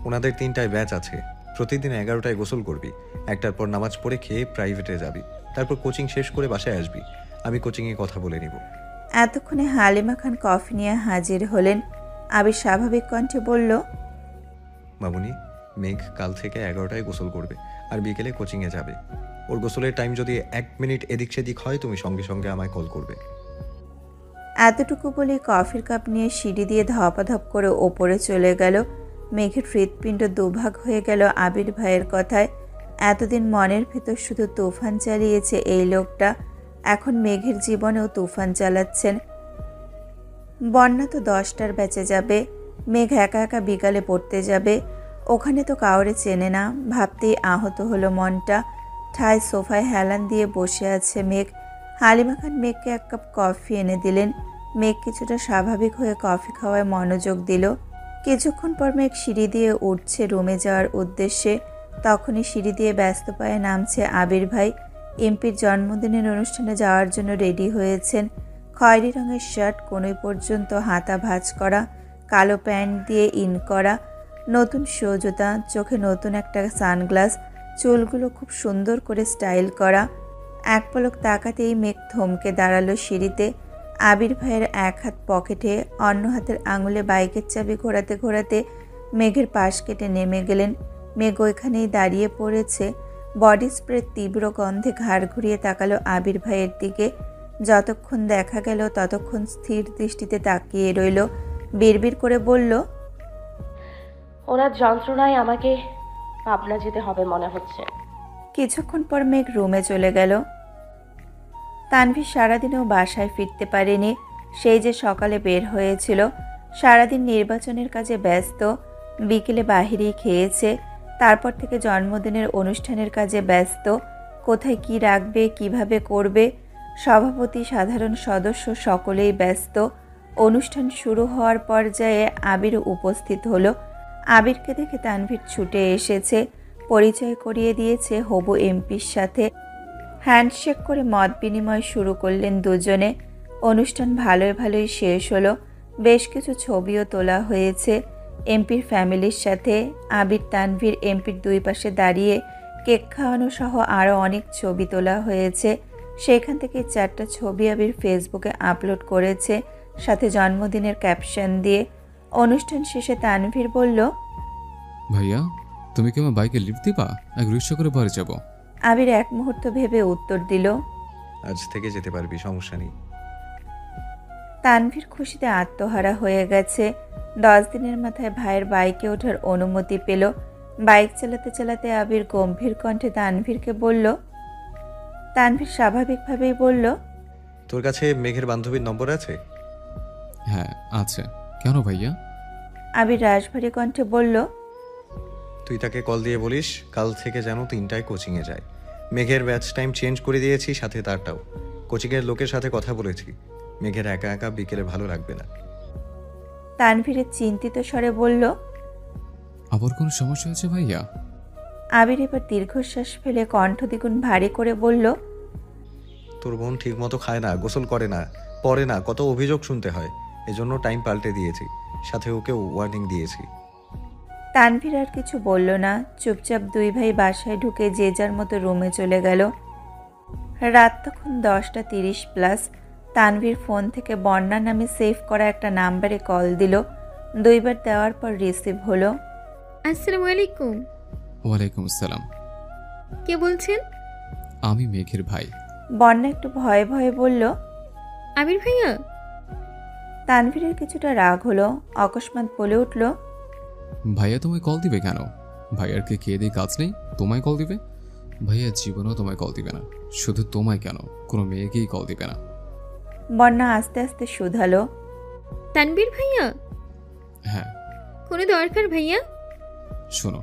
ওনাদের 3টায় ব্যাচ আছে। প্রতিদিন 11টায় গোসল করবি। 1টার পর নামাজ পড়ে খেয়ে প্রাইভেটে যাবি। তারপর কোচিং শেষ করে বাসায় আসবি। আমি কোচিংয়ে কথা বলে নিব। এতক্ষণে হালিমা খান কফি নিয়ে হাজির হলেন। আবির স্বাভাবিক কণ্ঠে বলল, মামুনি, মেঘ কাল থেকে 11টায় গোসল করবে আর বিকেলে কোচিংয়ে যাবে। ওর গোসলের টাইম যদি 1 মিনিট এদিক সেদিক হয় তুমি সঙ্গে সঙ্গে আমায় কল করবে। এতটুকু বলে কফির কাপ নিয়ে সিঁড়ি দিয়ে ধপাধপ করে ওপরে চলে গেল। মেঘের হৃৎপিণ্ড দুভাগ হয়ে গেল আবির ভাইয়ের কথায়। এতদিন মনের ভেতর শুধু তুফান চালিয়েছে এই লোকটা, এখন মেঘের জীবনেও তুফান চালাচ্ছেন। বন্যা তো 10টার ব্যাচে যাবে, মেঘ একা একা বিকালে পড়তে যাবে। ওখানে তো কাউরে চেনে না, ভাবতেই আহত হলো মনটা। ঠায় সোফায় হেলান দিয়ে বসে আছে মেঘ। হালিমা খান মেঘকে 1 কাপ কফি এনে দিলেন। মেঘ কিছুটা স্বাভাবিক হয়ে কফি খাওয়ায় মনোযোগ দিল। কিছুক্ষণ পর মেঘ সিঁড়ি দিয়ে উঠছে রুমে যাওয়ার উদ্দেশ্যে। তখনই সিঁড়ি দিয়ে ব্যস্ত পায়ে নামছে আবির ভাই। এমপির জন্মদিনের অনুষ্ঠানে যাওয়ার জন্য রেডি হয়েছেন। খয়েরি রঙের শার্ট কোনই পর্যন্ত হাতা ভাঁজ করা, কালো প্যান্ট দিয়ে ইন করা, নতুন শো জুতা, চোখে নতুন একটা সানগ্লাস, চুলগুলো খুব সুন্দর করে স্টাইল করা। এক পলক তাকাতেই মেঘ থমকে দাঁড়ালো সিঁড়িতে। আবির ভাইয়ের এক হাত পকেটে, অন্য হাতের আঙুলে বাইকের চাবি ঘোরাতে ঘোরাতে মেঘের পাশ কেটে নেমে গেলেন। মেঘ ওইখানেই দাঁড়িয়ে পড়েছে। বডি স্প্রের তীব্র গন্ধে ঘাড় ঘুরিয়ে তাকালো আবির ভাইয়ের দিকে। যতক্ষণ দেখা গেল ততক্ষণ স্থির দৃষ্টিতে তাকিয়ে রইল। বিড়বিড় করে বলল, ওনার যন্ত্রণায় আমাকে পাবনা যেতে হবে মনে হচ্ছে। কিছুক্ষণ পর মেঘ রুমে চলে গেল। তানভীর সারাদিনেও বাসায় ফিরতে পারেনি। সেই যে সকালে বের হয়েছিল, সারাদিন নির্বাচনের কাজে ব্যস্ত, বিকেলে বাহিরেই খেয়েছে। তারপর থেকে জন্মদিনের অনুষ্ঠানের কাজে ব্যস্ত। কোথায় কি রাখবে, কিভাবে করবে, সভাপতি, সাধারণ সদস্য সকলেই ব্যস্ত। অনুষ্ঠান শুরু হওয়ার পর্যায়ে আবির উপস্থিত হলো। আবিরকে দেখে তানভীর ছুটে এসেছে, পরিচয় করিয়ে দিয়েছে হবু এমপির সাথে। হ্যান্ডশেক করে মত বিনিময় শুরু করলেন দুজনে। অনুষ্ঠান ভালোই শেষ হলো। বেশ কিছু ছবিও তোলা হয়েছে এমপির ফ্যামিলির সাথে। আবির, তানভীর এমপির 2 পাশে দাঁড়িয়ে কেক খাওয়ানো সহ আরও অনেক ছবি তোলা হয়েছে। সেখান থেকে 4টা ছবি আবির ফেসবুকে আপলোড করেছে, সাথে জন্মদিনের ক্যাপশন দিয়ে। অনুষ্ঠান শেষে তানভীর বলল, ভাইয়া তুমি কি আমার বাইকে লিফট দিবা? এক রিক্সা করে বাড়ি যাব। আবির এক মুহূর্ত ভেবে উত্তর দিল, আজ থেকে যেতে পারবি, সমস্যা নেই। তানভীর খুশিতে আত্মহারা হয়ে গেছে। 10 দিনের মাথায় ভাইয়ের বাইকে ওঠার অনুমতি পেল। বাইক চালাতে চালাতে আবির গম্ভীর কণ্ঠে তানভীরকে বলল। তানভীর স্বাভাবিকভাবেই বলল, তোর কাছে মেঘের বান্ধবীর নম্বর আছে? হ্যাঁ আছে। কেন ভাইয়া? আবির রাশভারী কণ্ঠে বলল, তুই তাকে কল দিয়ে বলিস কাল থেকে যেন 3টায় কোচিংয়ে যায়। মেঘের ব্যাচ টাইম চেঞ্জ করে দিয়েছি, সাথে তারটাও। কোচিংয়ের লোকের সাথে কথা বলেছি। মেঘের একা একা বিকেলে ভালো লাগবে না। তানভীরের চিন্তিত স্বরে বলল, আবার কোনো সমস্যা হয়েছে ভাইয়া? আবির এবার দীর্ঘশ্বাস ফেলে কণ্ঠ দ্বিগুণ ভারী করে বলল, তোর বোন ঠিক মতো খায় না, গোসল করে না, পড়ে না, কত অভিযোগ শুনতে হয়। এজন্য টাইম পাল্টে দিয়েছি, সাথে ওকেও ওয়ার্নিং দিয়েছি। তানভীর আর কিছু বলল না। চুপচাপ 2 ভাই বাসায় ঢুকে যে যার মতো রুমে চলে গেল। রাত তখন 10:30+। তানভীর ফোন থেকে বন্যা নামে সেভ করা একটা নাম্বারে কল দিল। 2 বার দেওয়ার পর রিসিভ হলো। আসসালামু আলাইকুম। ওয়ালাইকুম আসসালাম। কে বলছেন? আমি মেঘের ভাই। বন্যা একটু ভয়ে ভয়ে বলল, আবির ভাইয়া। তানভীরের কিছুটা রাগ হলো। অকস্মাৎ বলে উঠল, ভাইয়া তোমায় কল দিবে কেন? ভাইয়ার কি খেয়ে দিয়ে কাজ নেই? তোমায় কল দিবে? ভাইয়া জীবনেও তোমায় কল দিবে না। শুধু তোমায় কেন, কোনো মেয়েকেই কল দিবে না। বন্যা আস্তে আস্তে শুধালো, তানভীর ভাইয়া? হ্যাঁ। কোনো দরকার ভাইয়া? শোনো,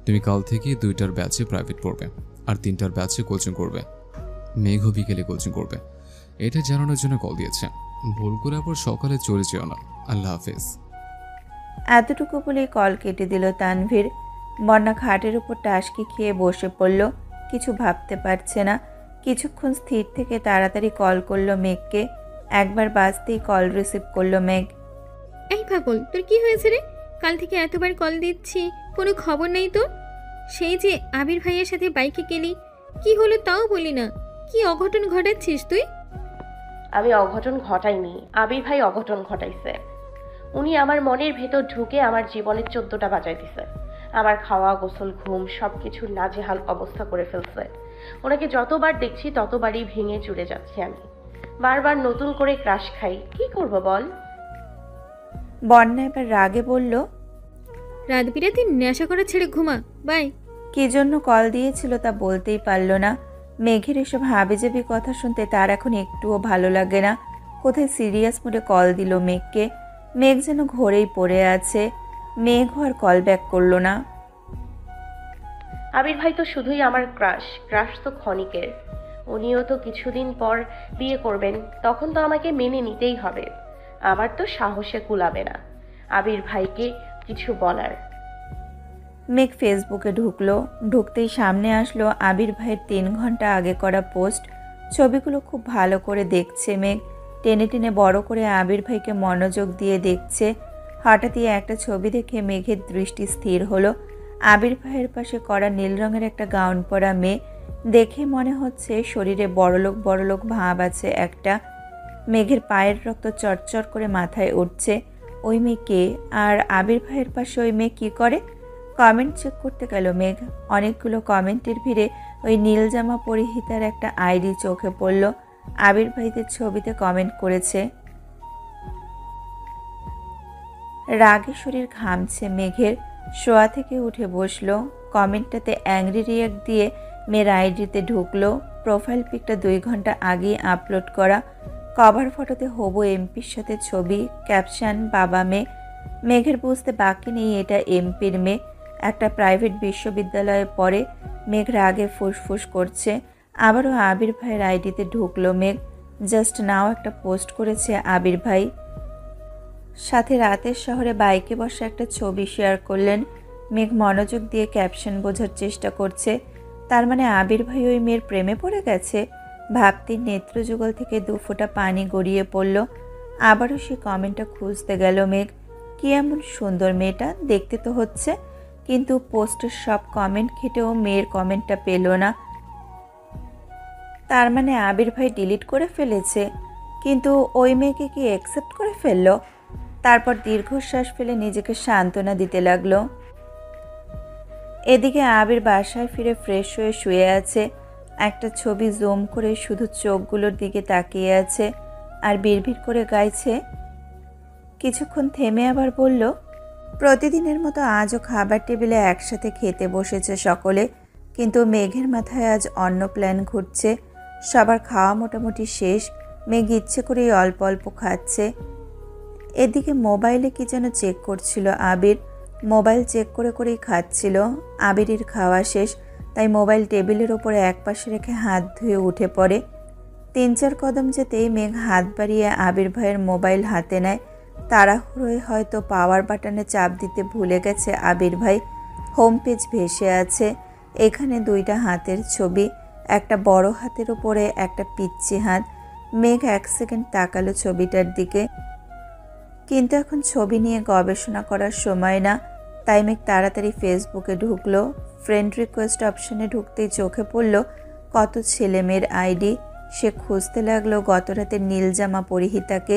তুমি কাল থেকে 2টার ব্যাচে প্রাইভেট পড়বে আর 3টার ব্যাচে কোচিং করবে। মেঘ বিকেলে কোচিং করবে, এটা জানানোর জন্য কল দিয়েছে। ভুল করে আবার সকালে চলে যেও না। আল্লাহ হাফেজ। এতটুকু বলে কল কেটে দিল তানভীর। বন্যা খাটের উপর টাসকি খেয়ে বসে পড়ল, কিছু ভাবতে পারছে না। কিছুক্ষণ স্থির থেকে তাড়াতাড়ি কল করলো মেঘকে। একবার বাজতেই কল রিসিভ করলো মেঘ। এই পাগল, তোর কি হয়েছে রে? কাল থেকে এতবার কল দিচ্ছি, কোনো খবর নেই তোর। সেই যে আবির ভাইয়ের সাথে বাইকে গেলি, কি হলো তাও বলি না। কি অঘটন ঘটাচ্ছিস তুই? আমি অঘটন ঘটাইনি, আবির ভাই অঘটন ঘটাইছে। উনি আমার মনের ভেতর ঢুকে আমার জীবনের 14টা বাজায় দিছে। আমার খাওয়া, গোসল, ঘুম সবকিছুর নাজেহাল অবস্থা করে ফেলছে। ওনাকে যতবার দেখছি ততবারই ভেঙে চুরে যাচ্ছি আমি। বারবার নতুন করে ক্রাশ খাই, কি করব বল? বন্যা এবার রাগে বলল, রাত বিরাতে নেশা করা ছেড়ে ঘুমা, বাই। কি জন্য কল দিয়েছিল তা বলতেই পারল না। মেঘের এসব হাবিজাবি কথা শুনতে তার এখন একটুও ভালো লাগে না। কোথায় সিরিয়াস মুডে কল দিল মেঘকে। মেঘ যেন ঘোরেই পড়ে আছে। মেঘ আর কল ব্যাক করলো না। আবির ভাই তো শুধুই আমার ক্রাশ তো ক্ষণিকের। উনিও তো কিছুদিন পর বিয়ে করবেন, তখন তো আমাকে মেনে নিতেই হবে। আমার তো সাহসে কুলাবে না আবির ভাইকে কিছু বলার। মেঘ ফেসবুকে ঢুকলো। ঢুকতেই সামনে আসলো আবির ভাইয়ের 3 ঘন্টা আগে করা পোস্ট। ছবিগুলো খুব ভালো করে দেখছে মেঘ। টেনে টেনে বড় করে আবির ভাইকে মনোযোগ দিয়ে দেখছে। হঠাৎই একটা ছবি দেখে মেঘের দৃষ্টি স্থির হলো। আবির ভাইয়ের পাশে করা নীল রঙের একটা গাউন পরা মেয়ে। দেখে মনে হচ্ছে শরীরে বড়লোক বড়লোক ভাব আছে একটা। মেঘের পায়ের রক্ত চরচর করে মাথায় উঠছে। ওই মেয়ে কে? আর আবির ভাইয়ের পাশে ওই মেয়ে কী করে? কমেন্ট চেক করতে গেল মেঘ। অনেকগুলো কমেন্টের ভিড়ে ওই নীল জামা পরিহিতার একটা আইডি চোখে পড়ল। আবির ভাইদের ছবিতে কমেন্ট করেছে। রাগে শরীর ঘামছে মেঘের। শোয়া থেকে উঠে বসলো। কমেন্টটাতে অ্যাংরি রিয়াক্ট দিয়ে মেয়ের আইডিতে ঢুকলো। প্রোফাইল পিকটা 2 ঘন্টা আগেই আপলোড করা। কভার ফটোতে হবু এমপির সাথে ছবি, ক্যাপশন বাবা মেয়ে। মেঘের বুঝতে বাকি নেই এটা এমপির মেয়ে। একটা প্রাইভেট বিশ্ববিদ্যালয়ে পড়ে। মেঘ রাগে ফুসফুস করছে। আবারও আবির ভাইয়ের আইডিতে ঢুকলো মেঘ। জাস্ট নাও একটা পোস্ট করেছে আবির ভাই। সাথে রাতের শহরে বাইকে বসে একটা ছবি শেয়ার করলেন। মেঘ মনোযোগ দিয়ে ক্যাপশন বোঝার চেষ্টা করছে। তার মানে আবির ভাই ওই মেয়ের প্রেমে পড়ে গেছে। ভাবতেই নেত্রযুগল থেকে 2 ফোঁটা পানি গড়িয়ে পড়ল। আবারও সে কমেন্টটা খুঁজতে গেল মেঘ। কি এমন সুন্দর মেয়েটা দেখতে তো হচ্ছে, কিন্তু পোস্টের সব কমেন্ট ঘেটেও মেয়ের কমেন্টটা পেল না। তার মানে আবির ভাই ডিলিট করে ফেলেছে, কিন্তু ওই মেয়েকে কি অ্যাকসেপ্ট করে ফেলল? তারপর দীর্ঘশ্বাস ফেলে নিজেকে সান্ত্বনা দিতে লাগলো। এদিকে আবির বাসায় ফিরে ফ্রেশ হয়ে শুয়ে আছে। একটা ছবি জুম করে শুধু চোখগুলোর দিকে তাকিয়ে আছে আর বিড়বিড় করে গাইছে। কিছুক্ষণ থেমে আবার বলল, প্রতিদিনের মতো আজও খাবার টেবিলে একসাথে খেতে বসেছে সকলে, কিন্তু মেঘের মাথায় আজ অন্য প্ল্যান ঘুরছে। সবার খাওয়া মোটামুটি শেষ। মেঘ ইচ্ছে করেই অল্প অল্প খাচ্ছে। এদিকে মোবাইলে কি যেন চেক করছিল আবির। মোবাইল চেক করে করেই খাচ্ছিল। আবিরের খাওয়া শেষ, তাই মোবাইল টেবিলের ওপরে একপাশে রেখে হাত ধুয়ে উঠে পড়ে। 3-4 কদম যেতেই মেঘ হাত বাড়িয়ে আবির ভাইয়ের মোবাইল হাতে নেয়। তাড়াহুড়োয় হয়তো পাওয়ার বাটনে চাপ দিতে ভুলে গেছে আবির ভাই। হোম পেজ ভেসে আছে। এখানে 2টা হাতের ছবি, একটা বড় হাতের উপরে একটা পিচ্চি হাত। মেঘ 1 সেকেন্ড তাকালো ছবিটার দিকে, কিন্তু এখন ছবি নিয়ে গবেষণা করার সময় না। তাই মেঘ তাড়াতাড়ি ফেসবুকে ঢুকলো। ফ্রেন্ড রিকোয়েস্ট অপশনে ঢুকতেই চোখে পড়ল কত ছেলে মেয়ের আইডি। সে খুঁজতে লাগলো গত রাতের নীল জামা পরিহিতাকে।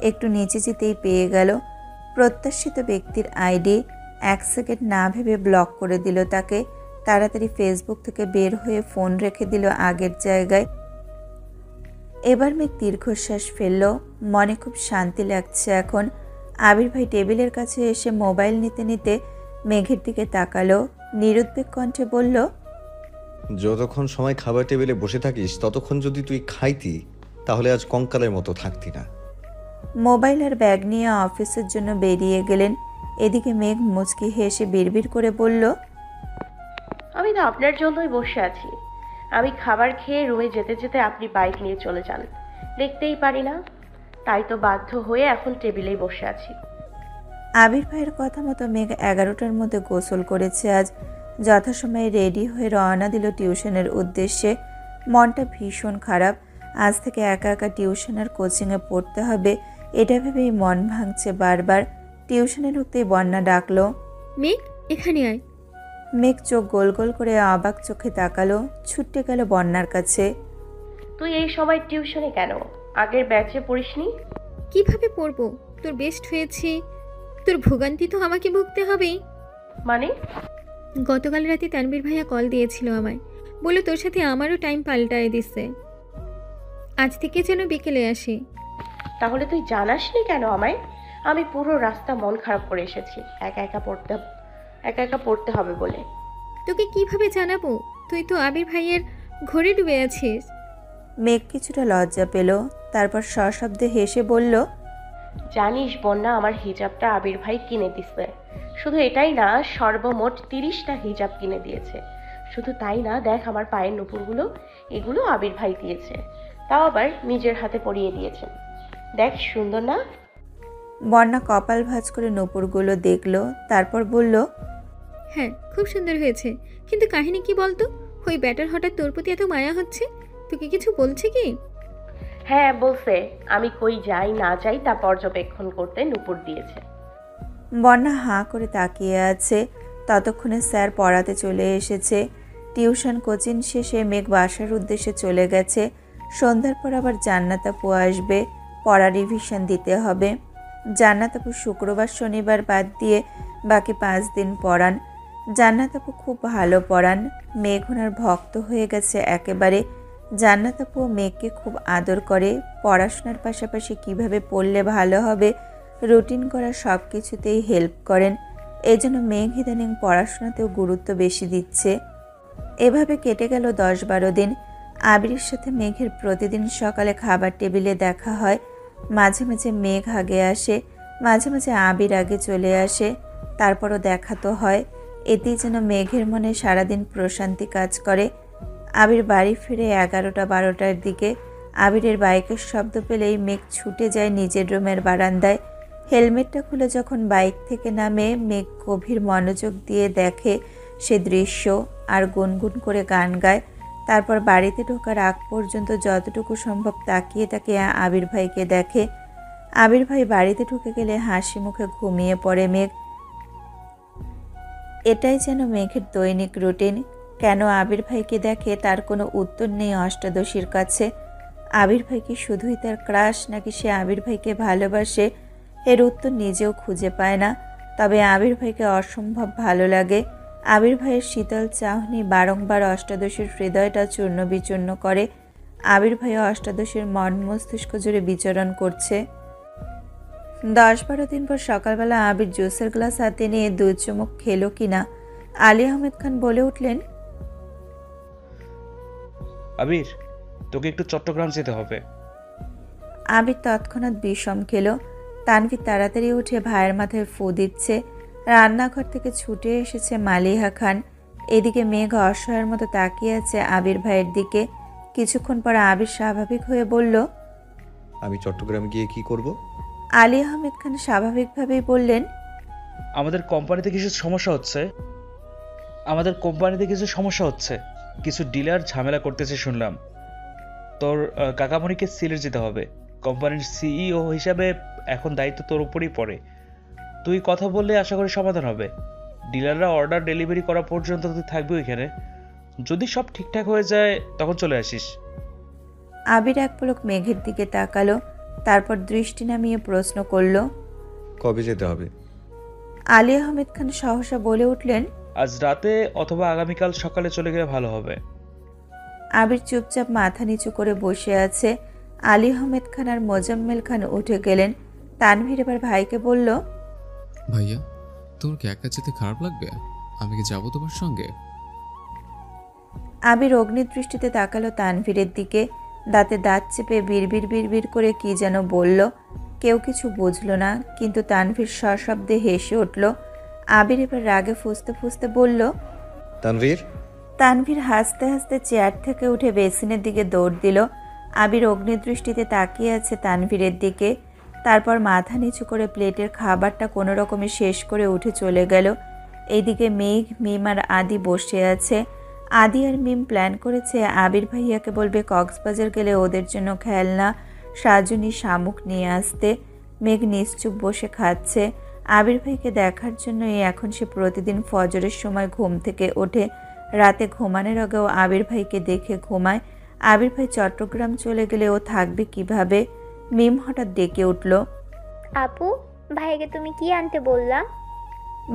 একটু নিচে যেতেই পেয়ে গেল প্রত্যাশিত ব্যক্তির আইডি। 1 সেকেন্ড না ভেবে ব্লক করে দিল তাকে। তাড়াতাড়ি ফেসবুক থেকে বের হয়ে ফোন রেখে দিল আগের জায়গায়। এবার মেঘ দীর্ঘশ্বাস ফেলল। মনে খুব শান্তি লাগছে এখন। আবির ভাই টেবিলের কাছে এসে মোবাইল নিতে নিতে মেঘের দিকে তাকালো। নিরুদ্বেগ কণ্ঠে বলল, যতক্ষণ সময় খাবার টেবিলে বসে থাকিস ততক্ষণ যদি তুই খাইতি তাহলে আজ কঙ্কালের মতো থাকতি না। মোবাইল আর ব্যাগ নিয়ে অফিসের জন্য বেরিয়ে গেলেন। এদিকে মেঘ মুচকি হেসে বিড়বিড় করে বলল, আমি তো আপনার জন্যই বসে আছি। আমি খাবার খেয়ে রুমে যেতে যেতে আপনি বাইক নিয়ে চলে যান, দেখতেই পারি না, তাই তো বাধ্য হয়ে এখন টেবিলেই বসে আছি। আবির ভাইয়ের কথা মতো মেঘ 11টার মধ্যে গোসল করেছে আজ। যথাসময়ে রেডি হয়ে রওনা দিল টিউশনের উদ্দেশ্যে। মনটা ভীষণ খারাপ। আজ থেকে একা একা টিউশন আর কোচিংয়ে পড়তে হবে, এটা ভেবেই মন ভাঙছে বারবার। টিউশনে ঢুকতেই বন্যা ডাকলো, মেঘ এখানে আয়। মেঘ চোখ গোল গোল করে অবাক চোখে তাকালো, ছুটে গেল বন্যার কাছে। তুই এই সময় টিউশনে কেন? আগের ব্যাচে পড়িসনি? কিভাবে পড়বো? তোর বেস্ট হয়েছে, তোর ভোগান্তি তো আমাকে ভুগতে হবেই। মানে? গতকাল রাতে তানভীর ভাইয়া কল দিয়েছিল আমায়, বলে তোর সাথে আমারও টাইম পাল্টায় দিচ্ছে, আজ থেকে যেন বিকেলে আসি। তাহলে তুই জানাসনি কেন আমায়? আমি পুরো রাস্তা মন খারাপ করে এসেছি একা একা পড়তে হবে বলে। তোকে কিভাবে জানাবো? তুই তো আবির ভাইয়ের ঘরে ডুবে আছিস। মেঘ কিছুটা লজ্জা পেল, তারপর সশব্দে হেসে বলল, জানিস বন্যা, আমার হিজাবটা আবির ভাই কিনে দিচ্ছে। শুধু এটাই না, সর্বমোট 30টা হিজাব কিনে দিয়েছে। শুধু তাই না, দেখ আমার পায়ের নুপুরগুলো, এগুলো আবির ভাই দিয়েছে, তাও আবার নিজের হাতে পরিয়ে দিয়েছেন। দেখ সুন্দর না? বন্যা কপাল ভাঁজ করে নুপুরগুলো দেখলো, তারপর বলল, হ্যাঁ খুব সুন্দর হয়েছে, কিন্তু কাহিনী কি বলতো? ওই ব্যাটার হঠাৎ তোর প্রতি এত মায়া হচ্ছে, তোকে কিছু বলছে কি? হ্যাঁ বলছে, আমি কই যাই না যাই তা পর্যবেক্ষণ করতে নুপুর দিয়েছে। বন্যা হাঁ করে তাকিয়ে আছে। ততক্ষণে স্যার পড়াতে চলে এসেছে। টিউশন কোচিং শেষে মেঘ বাসার উদ্দেশ্যে চলে গেছে। সন্ধ্যার পর আবার জান্নাত আপু আসবে, পড়া রিভিশন দিতে হবে। জান্নাত আপু শুক্রবার শনিবার বাদ দিয়ে বাকি 5 দিন পড়ান। জান্নাত আপু খুব ভালো পড়ান। মেঘ ওনার ভক্ত হয়ে গেছে একেবারে। জান্নাত আপু মেঘকে খুব আদর করে। পড়াশোনার পাশাপাশি কিভাবে পড়লে ভালো হবে, রুটিন করা সব কিছুতেই হেল্প করেন। এই জন্য মেঘ ইদানিং পড়াশোনাতেও গুরুত্ব বেশি দিচ্ছে। এভাবে কেটে গেল 10-12 দিন। আবিরের সাথে মেঘের প্রতিদিন সকালে খাবার টেবিলে দেখা হয়। মাঝে মাঝে মেঘ আগে আসে, মাঝে মাঝে আবির আগে চলে আসে, তারপরও দেখা তো হয়। এতেই যেন মেঘের মনে সারাদিন প্রশান্তি কাজ করে। আবির বাড়ি ফিরে 11টা-12টার দিকে। আবিরের বাইকের শব্দ পেলেই মেঘ ছুটে যায় নিজের রুমের বারান্দায়। হেলমেটটা খুলে যখন বাইক থেকে নামে, মেঘ গভীর মনোযোগ দিয়ে দেখে সে দৃশ্য আর গুনগুন করে গান গায়। তারপর বাড়িতে ঢোকার আগ পর্যন্ত যতটুকু সম্ভব তাকিয়ে তাকিয়ে আবির ভাইকে দেখে। আবির ভাই বাড়িতে ঢুকে গেলে হাসি মুখে ঘুমিয়ে পড়ে মেঘ। এটাই যেন মেঘের দৈনিক রুটিন। কেন আবির ভাইকে দেখে তার কোনো উত্তর নেই অষ্টাদশীর কাছে। আবির ভাই কি শুধুই তার ক্রাশ, নাকি সে আবির ভাইকে ভালোবাসে, এর উত্তর নিজেও খুঁজে পায় না। তবে আবির ভাইকে অসম্ভব ভালো লাগে। আবির ভাইয়ের শীতল চাহনি বারংবার অষ্টাদশীর হৃদয়টা চূর্ণ বিচূর্ণ করে। আবির ভাইও অষ্টাদশীর মন মস্তিষ্ক জুড়ে বিচরণ করছে। 10-12 দিন পর সকালবেলা আবির জুসের গ্লাস হাতে নিয়ে 2 চুমুক খেলো কিনা, আলী আহমেদ খান বলে উঠলেন, আবির, তোকে একটু চট্টগ্রাম যেতে হবে। আবির তৎক্ষণাৎ বিষম খেলো। তানভীর তাড়াতাড়ি উঠে ভাইয়ের মাথায় ফু দিচ্ছে। রান্নাঘর থেকে ছুটে এসেছে মালিহা খান। এদিকে মেঘ অসহায়ের মতো তাকিয়ে আছে আবির ভাইয়ের দিকে। কিছুক্ষণ পর আবির স্বাভাবিক হয়ে বলল, আমি চট্টগ্রামে গিয়ে কি করব? আলী আহমেদ খান স্বাভাবিকভাবেই বললেন, আমাদের কোম্পানিতে কিছু সমস্যা হচ্ছে, কিছু ডিলার ঝামেলা করতেছে শুনলাম। তোর কাকামণিকে সিলেট যেতে হবে। কোম্পানির সিইও হিসাবে এখন দায়িত্ব তোর উপরই পড়ে। তুই কথা বললে আশা করি সমাধান হবে। ডিলাররা অর্ডার ডেলিভারি করা পর্যন্ত তুই থাকবি ওইখানে। যদি সব ঠিকঠাক হয়ে যায় তখন চলে আসিস। আবির এক পলক মেঘের দিকে তাকালো, তারপর দৃষ্টি নামিয়ে প্রশ্ন করল, কবে যেতে হবে? আলী আহমেদ খান সহসা বলে উঠলেন, আজ রাতে অথবা আগামীকাল সকালে চলে গেলে ভালো হবে। আবির চুপচাপ মাথা নিচু করে বসে আছে। আলী আহমেদ খান আর মোজাম্মেল খান উঠে গেলেন। তানভীর এবার ভাইকে বলল, ভাইয়া, তোমার কি একা যেতে খারাপ লাগবে? আমি কি যাবো তোমার সঙ্গে? আবির অগ্নিদৃষ্টিতে তাকালো তানভীরের দিকে। দাঁতে দাঁত চেপে বিড়বিড় বিড়বিড় করে কি যেন বলল। কেউ কিছু বুঝল না, কিন্তু তানভীর সশব্দে হেসে উঠল। আবির এবার রাগে ফুঁসতে ফুঁসতে বলল, তানভীর। তানভীর হাসতে হাসতে চেয়ার থেকে উঠে বেসিনের দিকে দৌড় দিল। আবির অগ্নিদৃষ্টিতে তাকিয়ে আছে তানভীরের দিকে। তারপর মাথা নিচু করে প্লেটের খাবারটা কোনো রকমে শেষ করে উঠে চলে গেল। এইদিকে মেঘ, মিম আর আদি বসে আছে। আদি আর মিম প্ল্যান করেছে আবির ভাইয়াকে বলবে কক্সবাজার গেলে ওদের জন্য খেলনা, সাজুনি, শামুক নিয়ে আসতে। মেঘ নিশ্চুপ বসে খাচ্ছে। আবির ভাইকে দেখার জন্যই এখন সে প্রতিদিন ফজরের সময় ঘুম থেকে ওঠে। রাতে ঘুমানোর আগেও আবির ভাইকে দেখে ঘুমায়। আবির ভাই চট্টগ্রাম চলে গেলে ও থাকবে কিভাবে? মিম হঠাৎ ডেকে উঠল, আপু, ভাইকে তুমি কি আনতে বললা?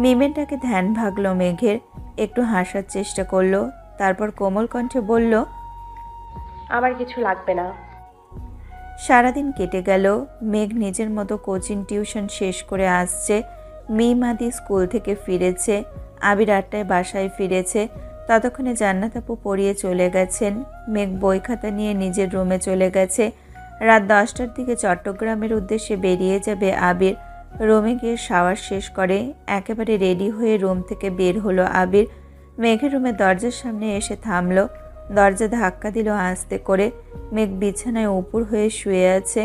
মিমের ডাকে ধ্যান ভাগলো মেঘের। একটু হাসার চেষ্টা করলো, তারপর কোমল কণ্ঠে বলল, আমার কিছু লাগবে না। সারাদিন কেটে গেল। মেঘ নিজের মতো কোচিং টিউশন শেষ করে আসছে। মিম আদি স্কুল থেকে ফিরেছে। আবির 8টায় বাসায় ফিরেছে। ততক্ষণে জান্নাত আপু পড়িয়ে চলে গেছেন। মেঘ বই খাতা নিয়ে নিজের রুমে চলে গেছে। রাত 10টার দিকে চট্টগ্রামের উদ্দেশ্যে বেরিয়ে যাবে আবির। রুমে গিয়ে শাওয়ার শেষ করে একেবারে রেডি হয়ে রুম থেকে বের হলো আবির। মেঘের রুমের দরজার সামনে এসে থামলো। দরজা ধাক্কা দিল আস্তে করে। মেঘ বিছানায় উপর হয়ে শুয়ে আছে।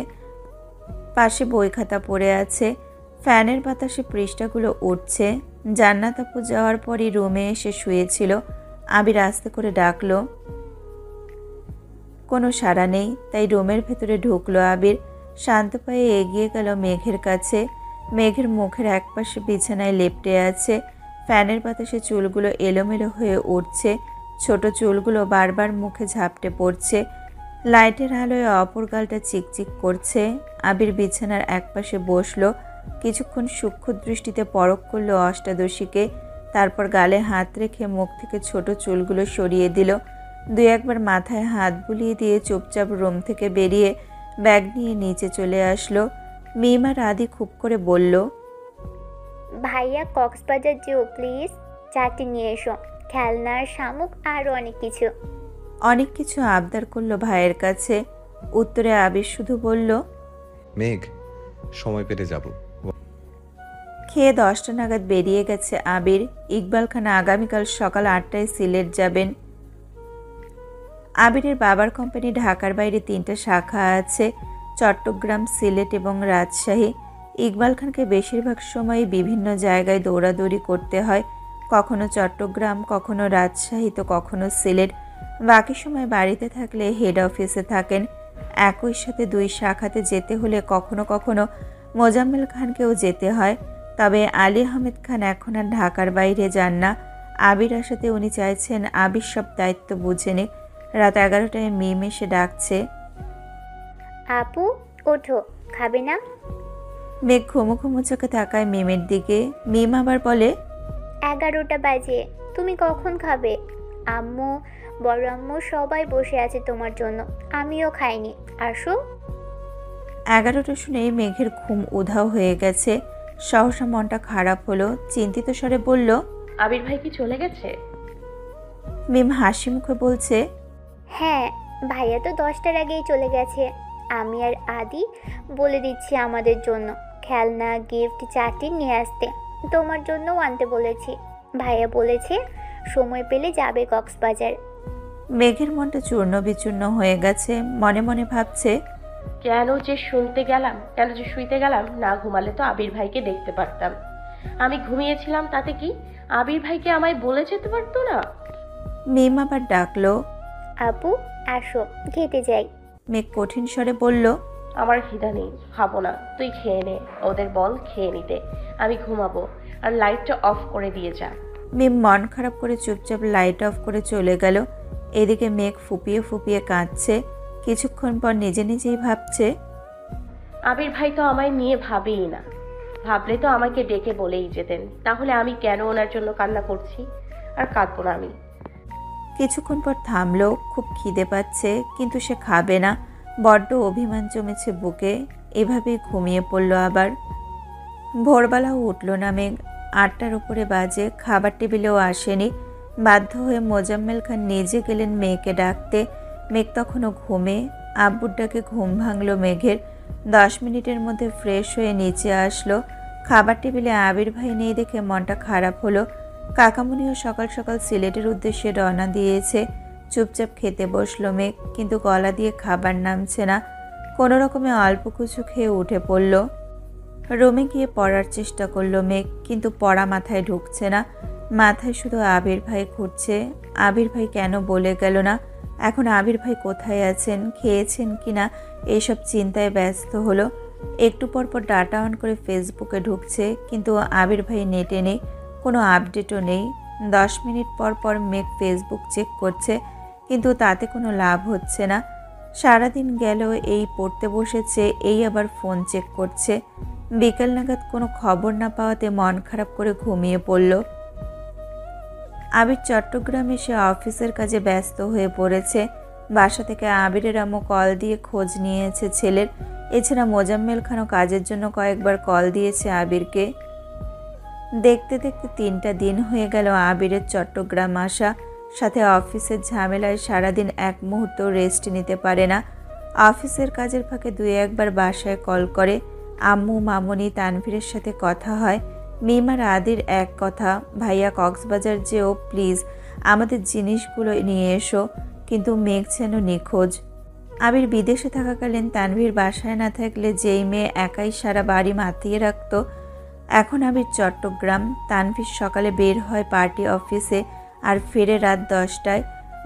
পাশে বই খাতা পড়ে আছে। ফ্যানের বাতাসে পৃষ্ঠাগুলো উঠছে। জান্নাত আপু যাওয়ার পরই রুমে এসে শুয়েছিল। আবির আস্তে করে ডাকলো, কোনো সাড়া নেই। তাই রুমের ভেতরে ঢুকলো আবির। শান্ত পায়ে এগিয়ে গেল মেঘের কাছে। মেঘের মুখের একপাশে বিছানায় লেপ্টে আছে। ফ্যানের বাতাসে চুলগুলো এলোমেলো হয়ে উঠছে। ছোট চুলগুলো বারবার মুখে ঝাপটে পড়ছে। লাইটের আলোয় অপর গালটা চিকচিক করছে। আবির বিছানার একপাশে বসলো। কিছুক্ষণ সূক্ষ্ম দৃষ্টিতে পরখ করলো অষ্টাদশীকে। তারপর গালে হাত রেখে মুখ থেকে ছোট চুলগুলো সরিয়ে দিল। 2-1বার মাথায় হাত বুলিয়ে দিয়ে চুপচাপ রুম থেকে বেরিয়ে ব্যাগ নিয়ে নিচে চলে আসলো। মিম আর আদি খুব করে বলল, ভাইয়া কক্সবাজার যেও প্লিজ, চাটি নিয়ে এসো, খেলনার, শামুক আরও অনেক কিছু। অনেক কিছু আবদার করলো ভাইয়ের কাছে। উত্তরে আবির শুধু বলল, মেঘ, সময় পেলে যাব। খেয়ে 10টা নাগাদ বেরিয়ে গেছে আবির। ইকবাল খান আগামীকাল সকাল 8টায় সিলেট যাবেন। আবিরের বাবার কোম্পানি ঢাকার বাইরে 3টা শাখা আছে, চট্টগ্রাম, সিলেট এবং রাজশাহী। ইকবাল খানকে বেশিরভাগ সময় বিভিন্ন জায়গায় দৌড়াদৌড়ি করতে হয়, কখনো চট্টগ্রাম, কখনো রাজশাহী, তো কখনো সিলেট। বাকি সময় বাড়িতে থাকলে হেড অফিসে থাকেন। একই সাথে 2 শাখাতে যেতে হলে কখনো কখনো মোজাম্মেল খানকেও যেতে হয়। তবে আলী আহমেদ খান এখন আর ঢাকার বাইরে যান না। আবির আসাতে উনি চাইছেন আবির সব দায়িত্ব বুঝে নিক। রাত 11টায় মিম এসে ডাকছে, আপু ওঠো, খাবে না? মেঘ ঘুমো ঘুমো চোখে তাকায় মিমের দিকে। মিম আবার বলে, 11টা বাজে, তুমি কখন খাবে? আম্মু, বড় আম্মু সবাই বসে আছে তোমার জন্য, আমিও খাইনি, আসো। 11টা শুনে মেঘের ঘুম উধাও হয়ে গেছে। সহসা মনটা খারাপ হলো। চিন্তিত স্বরে বলল, আবির ভাই কি চলে গেছে? মিম হাসি মুখে বলছে, হ্যাঁ, ভাইয়া তো 10টার আগেই চলে গেছে। আমি আর আদি বলে দিচ্ছি আমাদের জন্য খেলনা, গিফট, চাটি নিয়ে আসতে। তোমার জন্যও আনতে বলেছি। ভাইয়া বলেছে সময় পেলে যাবে কক্সবাজার। মেঘের মনটা চূর্ণ বিচূর্ণ হয়ে গেছে। মনে মনে ভাবছে, কেন যে শুনতে গেলাম, কেন যে শুইতে গেলাম? না ঘুমালে তো আবির ভাইকে দেখতে পারতাম। আমি ঘুমিয়েছিলাম, তাতে কি? আবির ভাইকে আমায় বলে যেতে পারতো না? মিম আবার ডাকলো, আপু আসো, খেতে যাই। মেঘ কঠিন স্বরে বলল, আমার খিদা নেই, খাবো না, তুই খেয়ে নে। ওদের বল খেয়ে নিতে, আমি ঘুমাবো। আর লাইটটা অফ করে দিয়ে যা। মিম মন খারাপ করে চুপচাপ লাইট অফ করে চলে গেল। এদিকে মেঘ ফুপিয়ে ফুপিয়ে কাঁদছে। কিছুক্ষণ পর নিজে নিজেই ভাবছে, আবির ভাই তো আমায় নিয়ে ভাবেই না। ভাবলে তো আমাকে ডেকে বলেই যেতেন। তাহলে আমি কেন ওনার জন্য কান্না করছি? আর কাঁদবো না আমি। কিছুক্ষণ পর থামলো। খুব খিদে পাচ্ছে, কিন্তু সে খাবে না। বড্ড অভিমান জমেছে বুকে। এভাবেই ঘুমিয়ে পড়ল আবার। ভোরবেলাও উঠল না মেঘ। 8টার উপরে বাজে। খাবার টেবিলেও আসেনি। বাধ্য হয়ে মোজাম্মেল খান নিজে গেলেন মেয়েকে ডাকতে। মেঘ তখনও ঘুমে। আব্বুর ডাকে ঘুম ভাঙল মেঘের। 10 মিনিটের মধ্যে ফ্রেশ হয়ে নিচে আসলো। খাবার টেবিলে আবির ভাই নেই দেখে মনটা খারাপ হলো। কাকামুনিও সকাল সকাল সিলেটের উদ্দেশ্যে রওনা দিয়েছে। চুপচাপ খেতে বসলো মেঘ, কিন্তু গলা দিয়ে খাবার নামছে না। কোনো রকমে অল্প কিছু খেয়ে উঠে পড়ল। রুমে গিয়ে পড়ার চেষ্টা করলো মেঘ, কিন্তু পড়া মাথায় ঢুকছে না। মাথায় শুধু আবির ভাই ঘুরছে। আবির ভাই কেন বলে গেল না? এখন আবির ভাই কোথায় আছেন, খেয়েছেন কিনা, এইসব চিন্তায় ব্যস্ত হলো। একটু পর পর ডাটা অন করে ফেসবুকে ঢুকছে, কিন্তু আবির ভাই নেটে নেই, কোনো আপডেটও নেই। 10 মিনিট পর পর মেঘ ফেসবুক চেক করছে, কিন্তু তাতে কোনো লাভ হচ্ছে না। সারাদিন গেল এই পড়তে বসেছে, এই আবার ফোন চেক করছে। বিকেল নাগাদ কোনো খবর না পাওয়াতে মন খারাপ করে ঘুমিয়ে পড়ল। আবির চট্টগ্রামে এসে অফিসের কাজে ব্যস্ত হয়ে পড়েছে। বাসা থেকে আবিরের আম্মু কল দিয়ে খোঁজ নিয়েছে ছেলের। এছাড়া মোজাম্মেল খানও কাজের জন্য কয়েকবার কল দিয়েছে আবিরকে। দেখতে দেখতে 3টা দিন হয়ে গেল আবিরের চট্টগ্রাম আসা। সাথে অফিসের ঝামেলায় সারাদিন এক মুহূর্ত রেস্ট নিতে পারে না। অফিসের কাজের ফাঁকে 2-1বার বাসায় কল করে। আম্মু, মামনি, তানভীরের সাথে কথা হয়। মিম আর আদির এক কথা, ভাইয়া কক্সবাজার যেও প্লিজ, আমাদের জিনিসগুলো নিয়ে এসো। কিন্তু মেঘ যেন নিখোঁজ। আবির বিদেশে থাকাকালীন তানভীর বাসায় না থাকলে যেই মেয়ে একাই সারা বাড়ি মাতিয়ে রাখত, এখন আবির চট্টগ্রাম। তানভীর সকালে বের হয় পার্টি অফিসে আর ফেরে রাত 10টায়।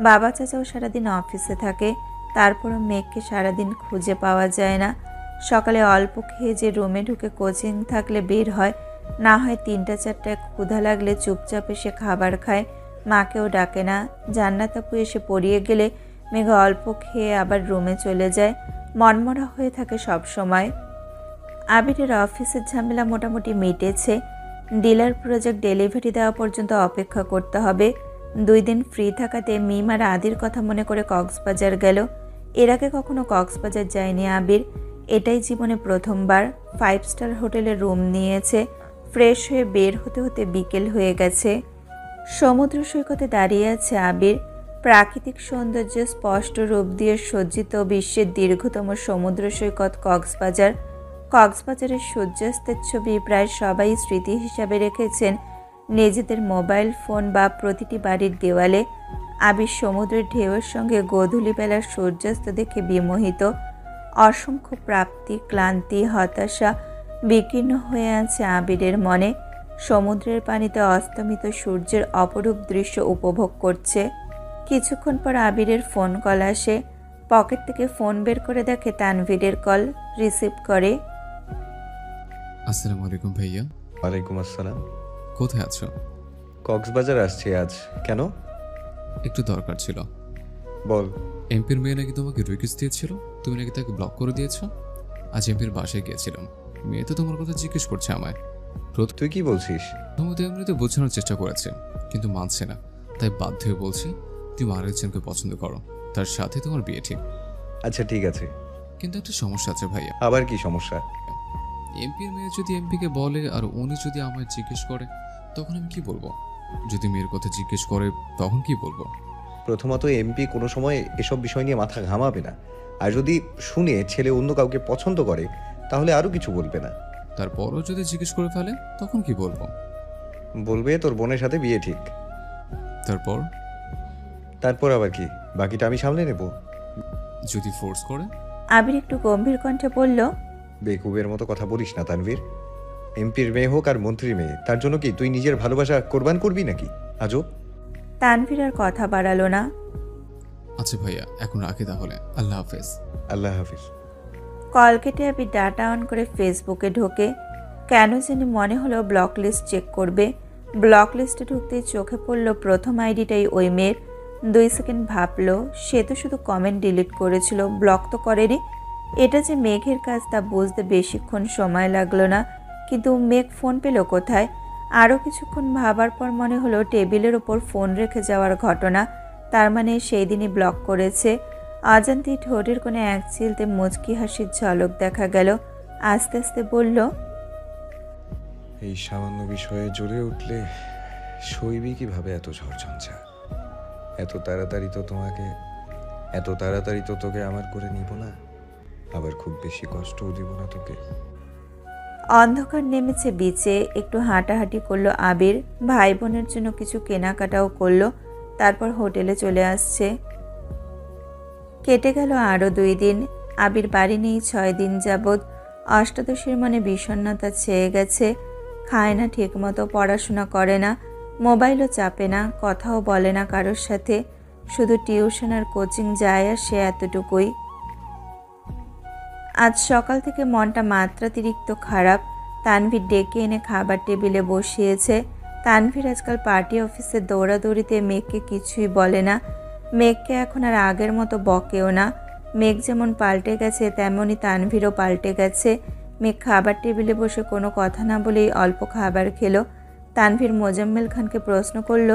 বাবা চাচাও সারাদিন অফিসে থাকে, তারপরও মেঘকে সারাদিন খুঁজে পাওয়া যায় না। সকালে অল্প খেয়ে যে রুমে ঢুকে কোচিং থাকলে বের হয়, না হয় 3টা-4টায় ক্ষুধা লাগলে চুপচাপ এসে খাবার খায়, মাকেও ডাকে না। জান্নাত আপু এসে পড়িয়ে গেলে মেঘ অল্প খেয়ে আবার রুমে চলে যায়, মনমরা হয়ে থাকে সব সময়। আবিরের অফিসের ঝামেলা মোটামুটি মিটেছে। ডিলার প্রজেক্ট ডেলিভারি দেওয়া পর্যন্ত অপেক্ষা করতে হবে। 2 দিন ফ্রি থাকাতে মিম আর আদির কথা মনে করে কক্সবাজার গেল। এর আগে কখনো কক্সবাজার যায়নি আবির, এটাই জীবনে প্রথমবার। 5 স্টার হোটেলে রুম নিয়েছে। ফ্রেশ হয়ে বের হতে হতে বিকেল হয়ে গেছে। সমুদ্র সৈকতে দাঁড়িয়ে আছে আবির। প্রাকৃতিক সৌন্দর্য স্পষ্ট রূপ দিয়ে সজ্জিত বিশ্বের দীর্ঘতম সমুদ্র সৈকত কক্সবাজার। কক্সবাজারের সূর্যাস্তের ছবি প্রায় সবাই স্মৃতি হিসাবে রেখেছেন নিজেদের মোবাইল ফোন বা প্রতিটি বাড়ির দেওয়ালে। আবির সমুদ্রের ঢেউয়ের সঙ্গে গোধূলিবেলার সূর্যাস্ত দেখে বিমোহিত। অসংখ্য প্রাপ্তি, ক্লান্তি, হতাশা বিকীর্ণ হয়ে আছে আবিরের মনে। সমুদ্রের পানিতে অস্তমিত সূর্যের অপরূপ দৃশ্য উপভোগ করছে। কিছুক্ষণ পর আবিরের ফোন কল আসে। পকেট থেকে ফোন বের করে দেখে তানভীরের কল। রিসিভ করে। আসসালামু আলাইকুম ভাইয়া। ওয়ালাইকুম আসসালাম। কোথায় আছো? কক্সবাজার আসছি আজ। কেন? একটু দরকার ছিল। বল। এমপির মেয়ে নাকি তোমাকে রিকোয়েস্ট দিয়েছিল, তুমি নাকি তাকে ব্লক করে দিয়েছো। আজ এমপির বাসায় গিয়েছিলাম, মেয়ে তো তোমার কথা জিজ্ঞেস করছে আমায়। তুই কি বলছিস? প্রথমত এমনিতে বোঝানোর চেষ্টা করেছে, কিন্তু মানছে না। তাই বাধ্য হয়ে বলছি তুমি আরেকজনকে পছন্দ করো, তার সাথে তোমার বিয়ে ঠিক। আচ্ছা ঠিক আছে, কিন্তু একটা সমস্যা আছে ভাইয়া। আবার কি সমস্যা? এমপির মেয়ে যদি এমপিকে বলে আর উনি যদি আমায় জিজ্ঞেস করে, তখন আমি কি বলবো? যদি মেয়ের কথা জিজ্ঞেস করে তখন কি বলবো? প্রথমত এমপি কোনো সময় এসব বিষয় নিয়ে মাথা ঘামাবে না। আর যদি শুনে ছেলে অন্য কাউকে পছন্দ করে তাহলে আরও কিছু বলবে না। তারপরও যদি জিজ্ঞেস করে ফেলে তখন কি বলবো? বলবে তোর বোনের সাথে বিয়ে ঠিক। তারপর আবার কি? বাকিটা আমি সামলে নেব। যদি ফোর্স করে? আবির একটু গম্ভীর কণ্ঠে বলল, বেকুবের মতো কথা বলিস না তানভীর। এমপির মেয়ে হোক আর মন্ত্রীর মেয়ে, তার জন্য কি তুই নিজের ভালোবাসা কোরবান করবি নাকি? আজব। তানভীর আর কথা বাড়ালো না। আচ্ছা ভাইয়া, এখন রাখি তাহলে। আল্লাহ হাফেজ। আল্লাহ হাফেজ। কল কেটে আবির ডাটা অন করে ফেসবুকে ঢোকে। কেন জানি মনে হলো ব্লক লিস্ট চেক করবে। ব্লক লিস্টে ঢুকতেই চোখে পড়ল প্রথম আইডিটাই ওই মেয়ের। 2 সেকেন্ড ভাবলো, সে তো শুধু কমেন্ট ডিলিট করেছিল, ব্লক তো করেনি। এটা যে মেঘের কাজ তা বুঝতে বেশিক্ষণ সময় লাগলো না। কিন্তু মেঘ ফোন পেল কোথায়? আরও কিছুক্ষণ ভাবার পর মনে হলো টেবিলের ওপর ফোন রেখে যাওয়ার ঘটনা। তার মানে সেই দিনই ব্লক করেছে। অজান্তেই ঠোঁটের কোণে এক চিলতে মুচকি হাসির ঝলক দেখা গেল। আস্তে আস্তে বলল, এই সামান্য বিষয়ে জ্বলে উঠলে সইবি কিভাবে এত ঝড়ঝঞ্ঝা? এত তাড়াতাড়ি তো তোকে আমার করে নিব না, আবার খুব বেশি কষ্টও দিব না তোকে। অন্ধকার নেমেছে বিচে। একটু হাঁটাহাঁটি করলো আবির। ভাই বোনের জন্য কিছু কেনাকাটাও করলো। তারপর হোটেলে চলে আসছে। কেটে গেল আরও 2 দিন। আবির বাড়ি নেই 6 দিন যাবৎ। অষ্টাদশীর মনে বিষণ্ণতা ছেয়ে গেছে। খায় না ঠিকমতো, পড়াশোনা করে না, মোবাইলও চাপে না, কথাও বলে না কারোর সাথে, শুধু টিউশন আর কোচিং যায় আর সে এতটুকুই। আজ সকাল থেকে মনটা মাত্রাতিরিক্ত খারাপ। তানভীর ডেকে এনে খাবার টেবিলে বসিয়েছে। তানভীর আজকাল পার্টি অফিসে দৌড়াদৌড়িতে মেঘকে কিছুই বলে না। মেঘকে এখন আর আগের মতো বকেও না। মেঘ যেমন পাল্টে গেছে তেমনই তানভীরও পাল্টে গেছে। মেঘ খাবার টেবিলে বসে কোনো কথা না বলেই অল্প খাবার খেলো। তানভীর মোজাম্মেল খানকে প্রশ্ন করল,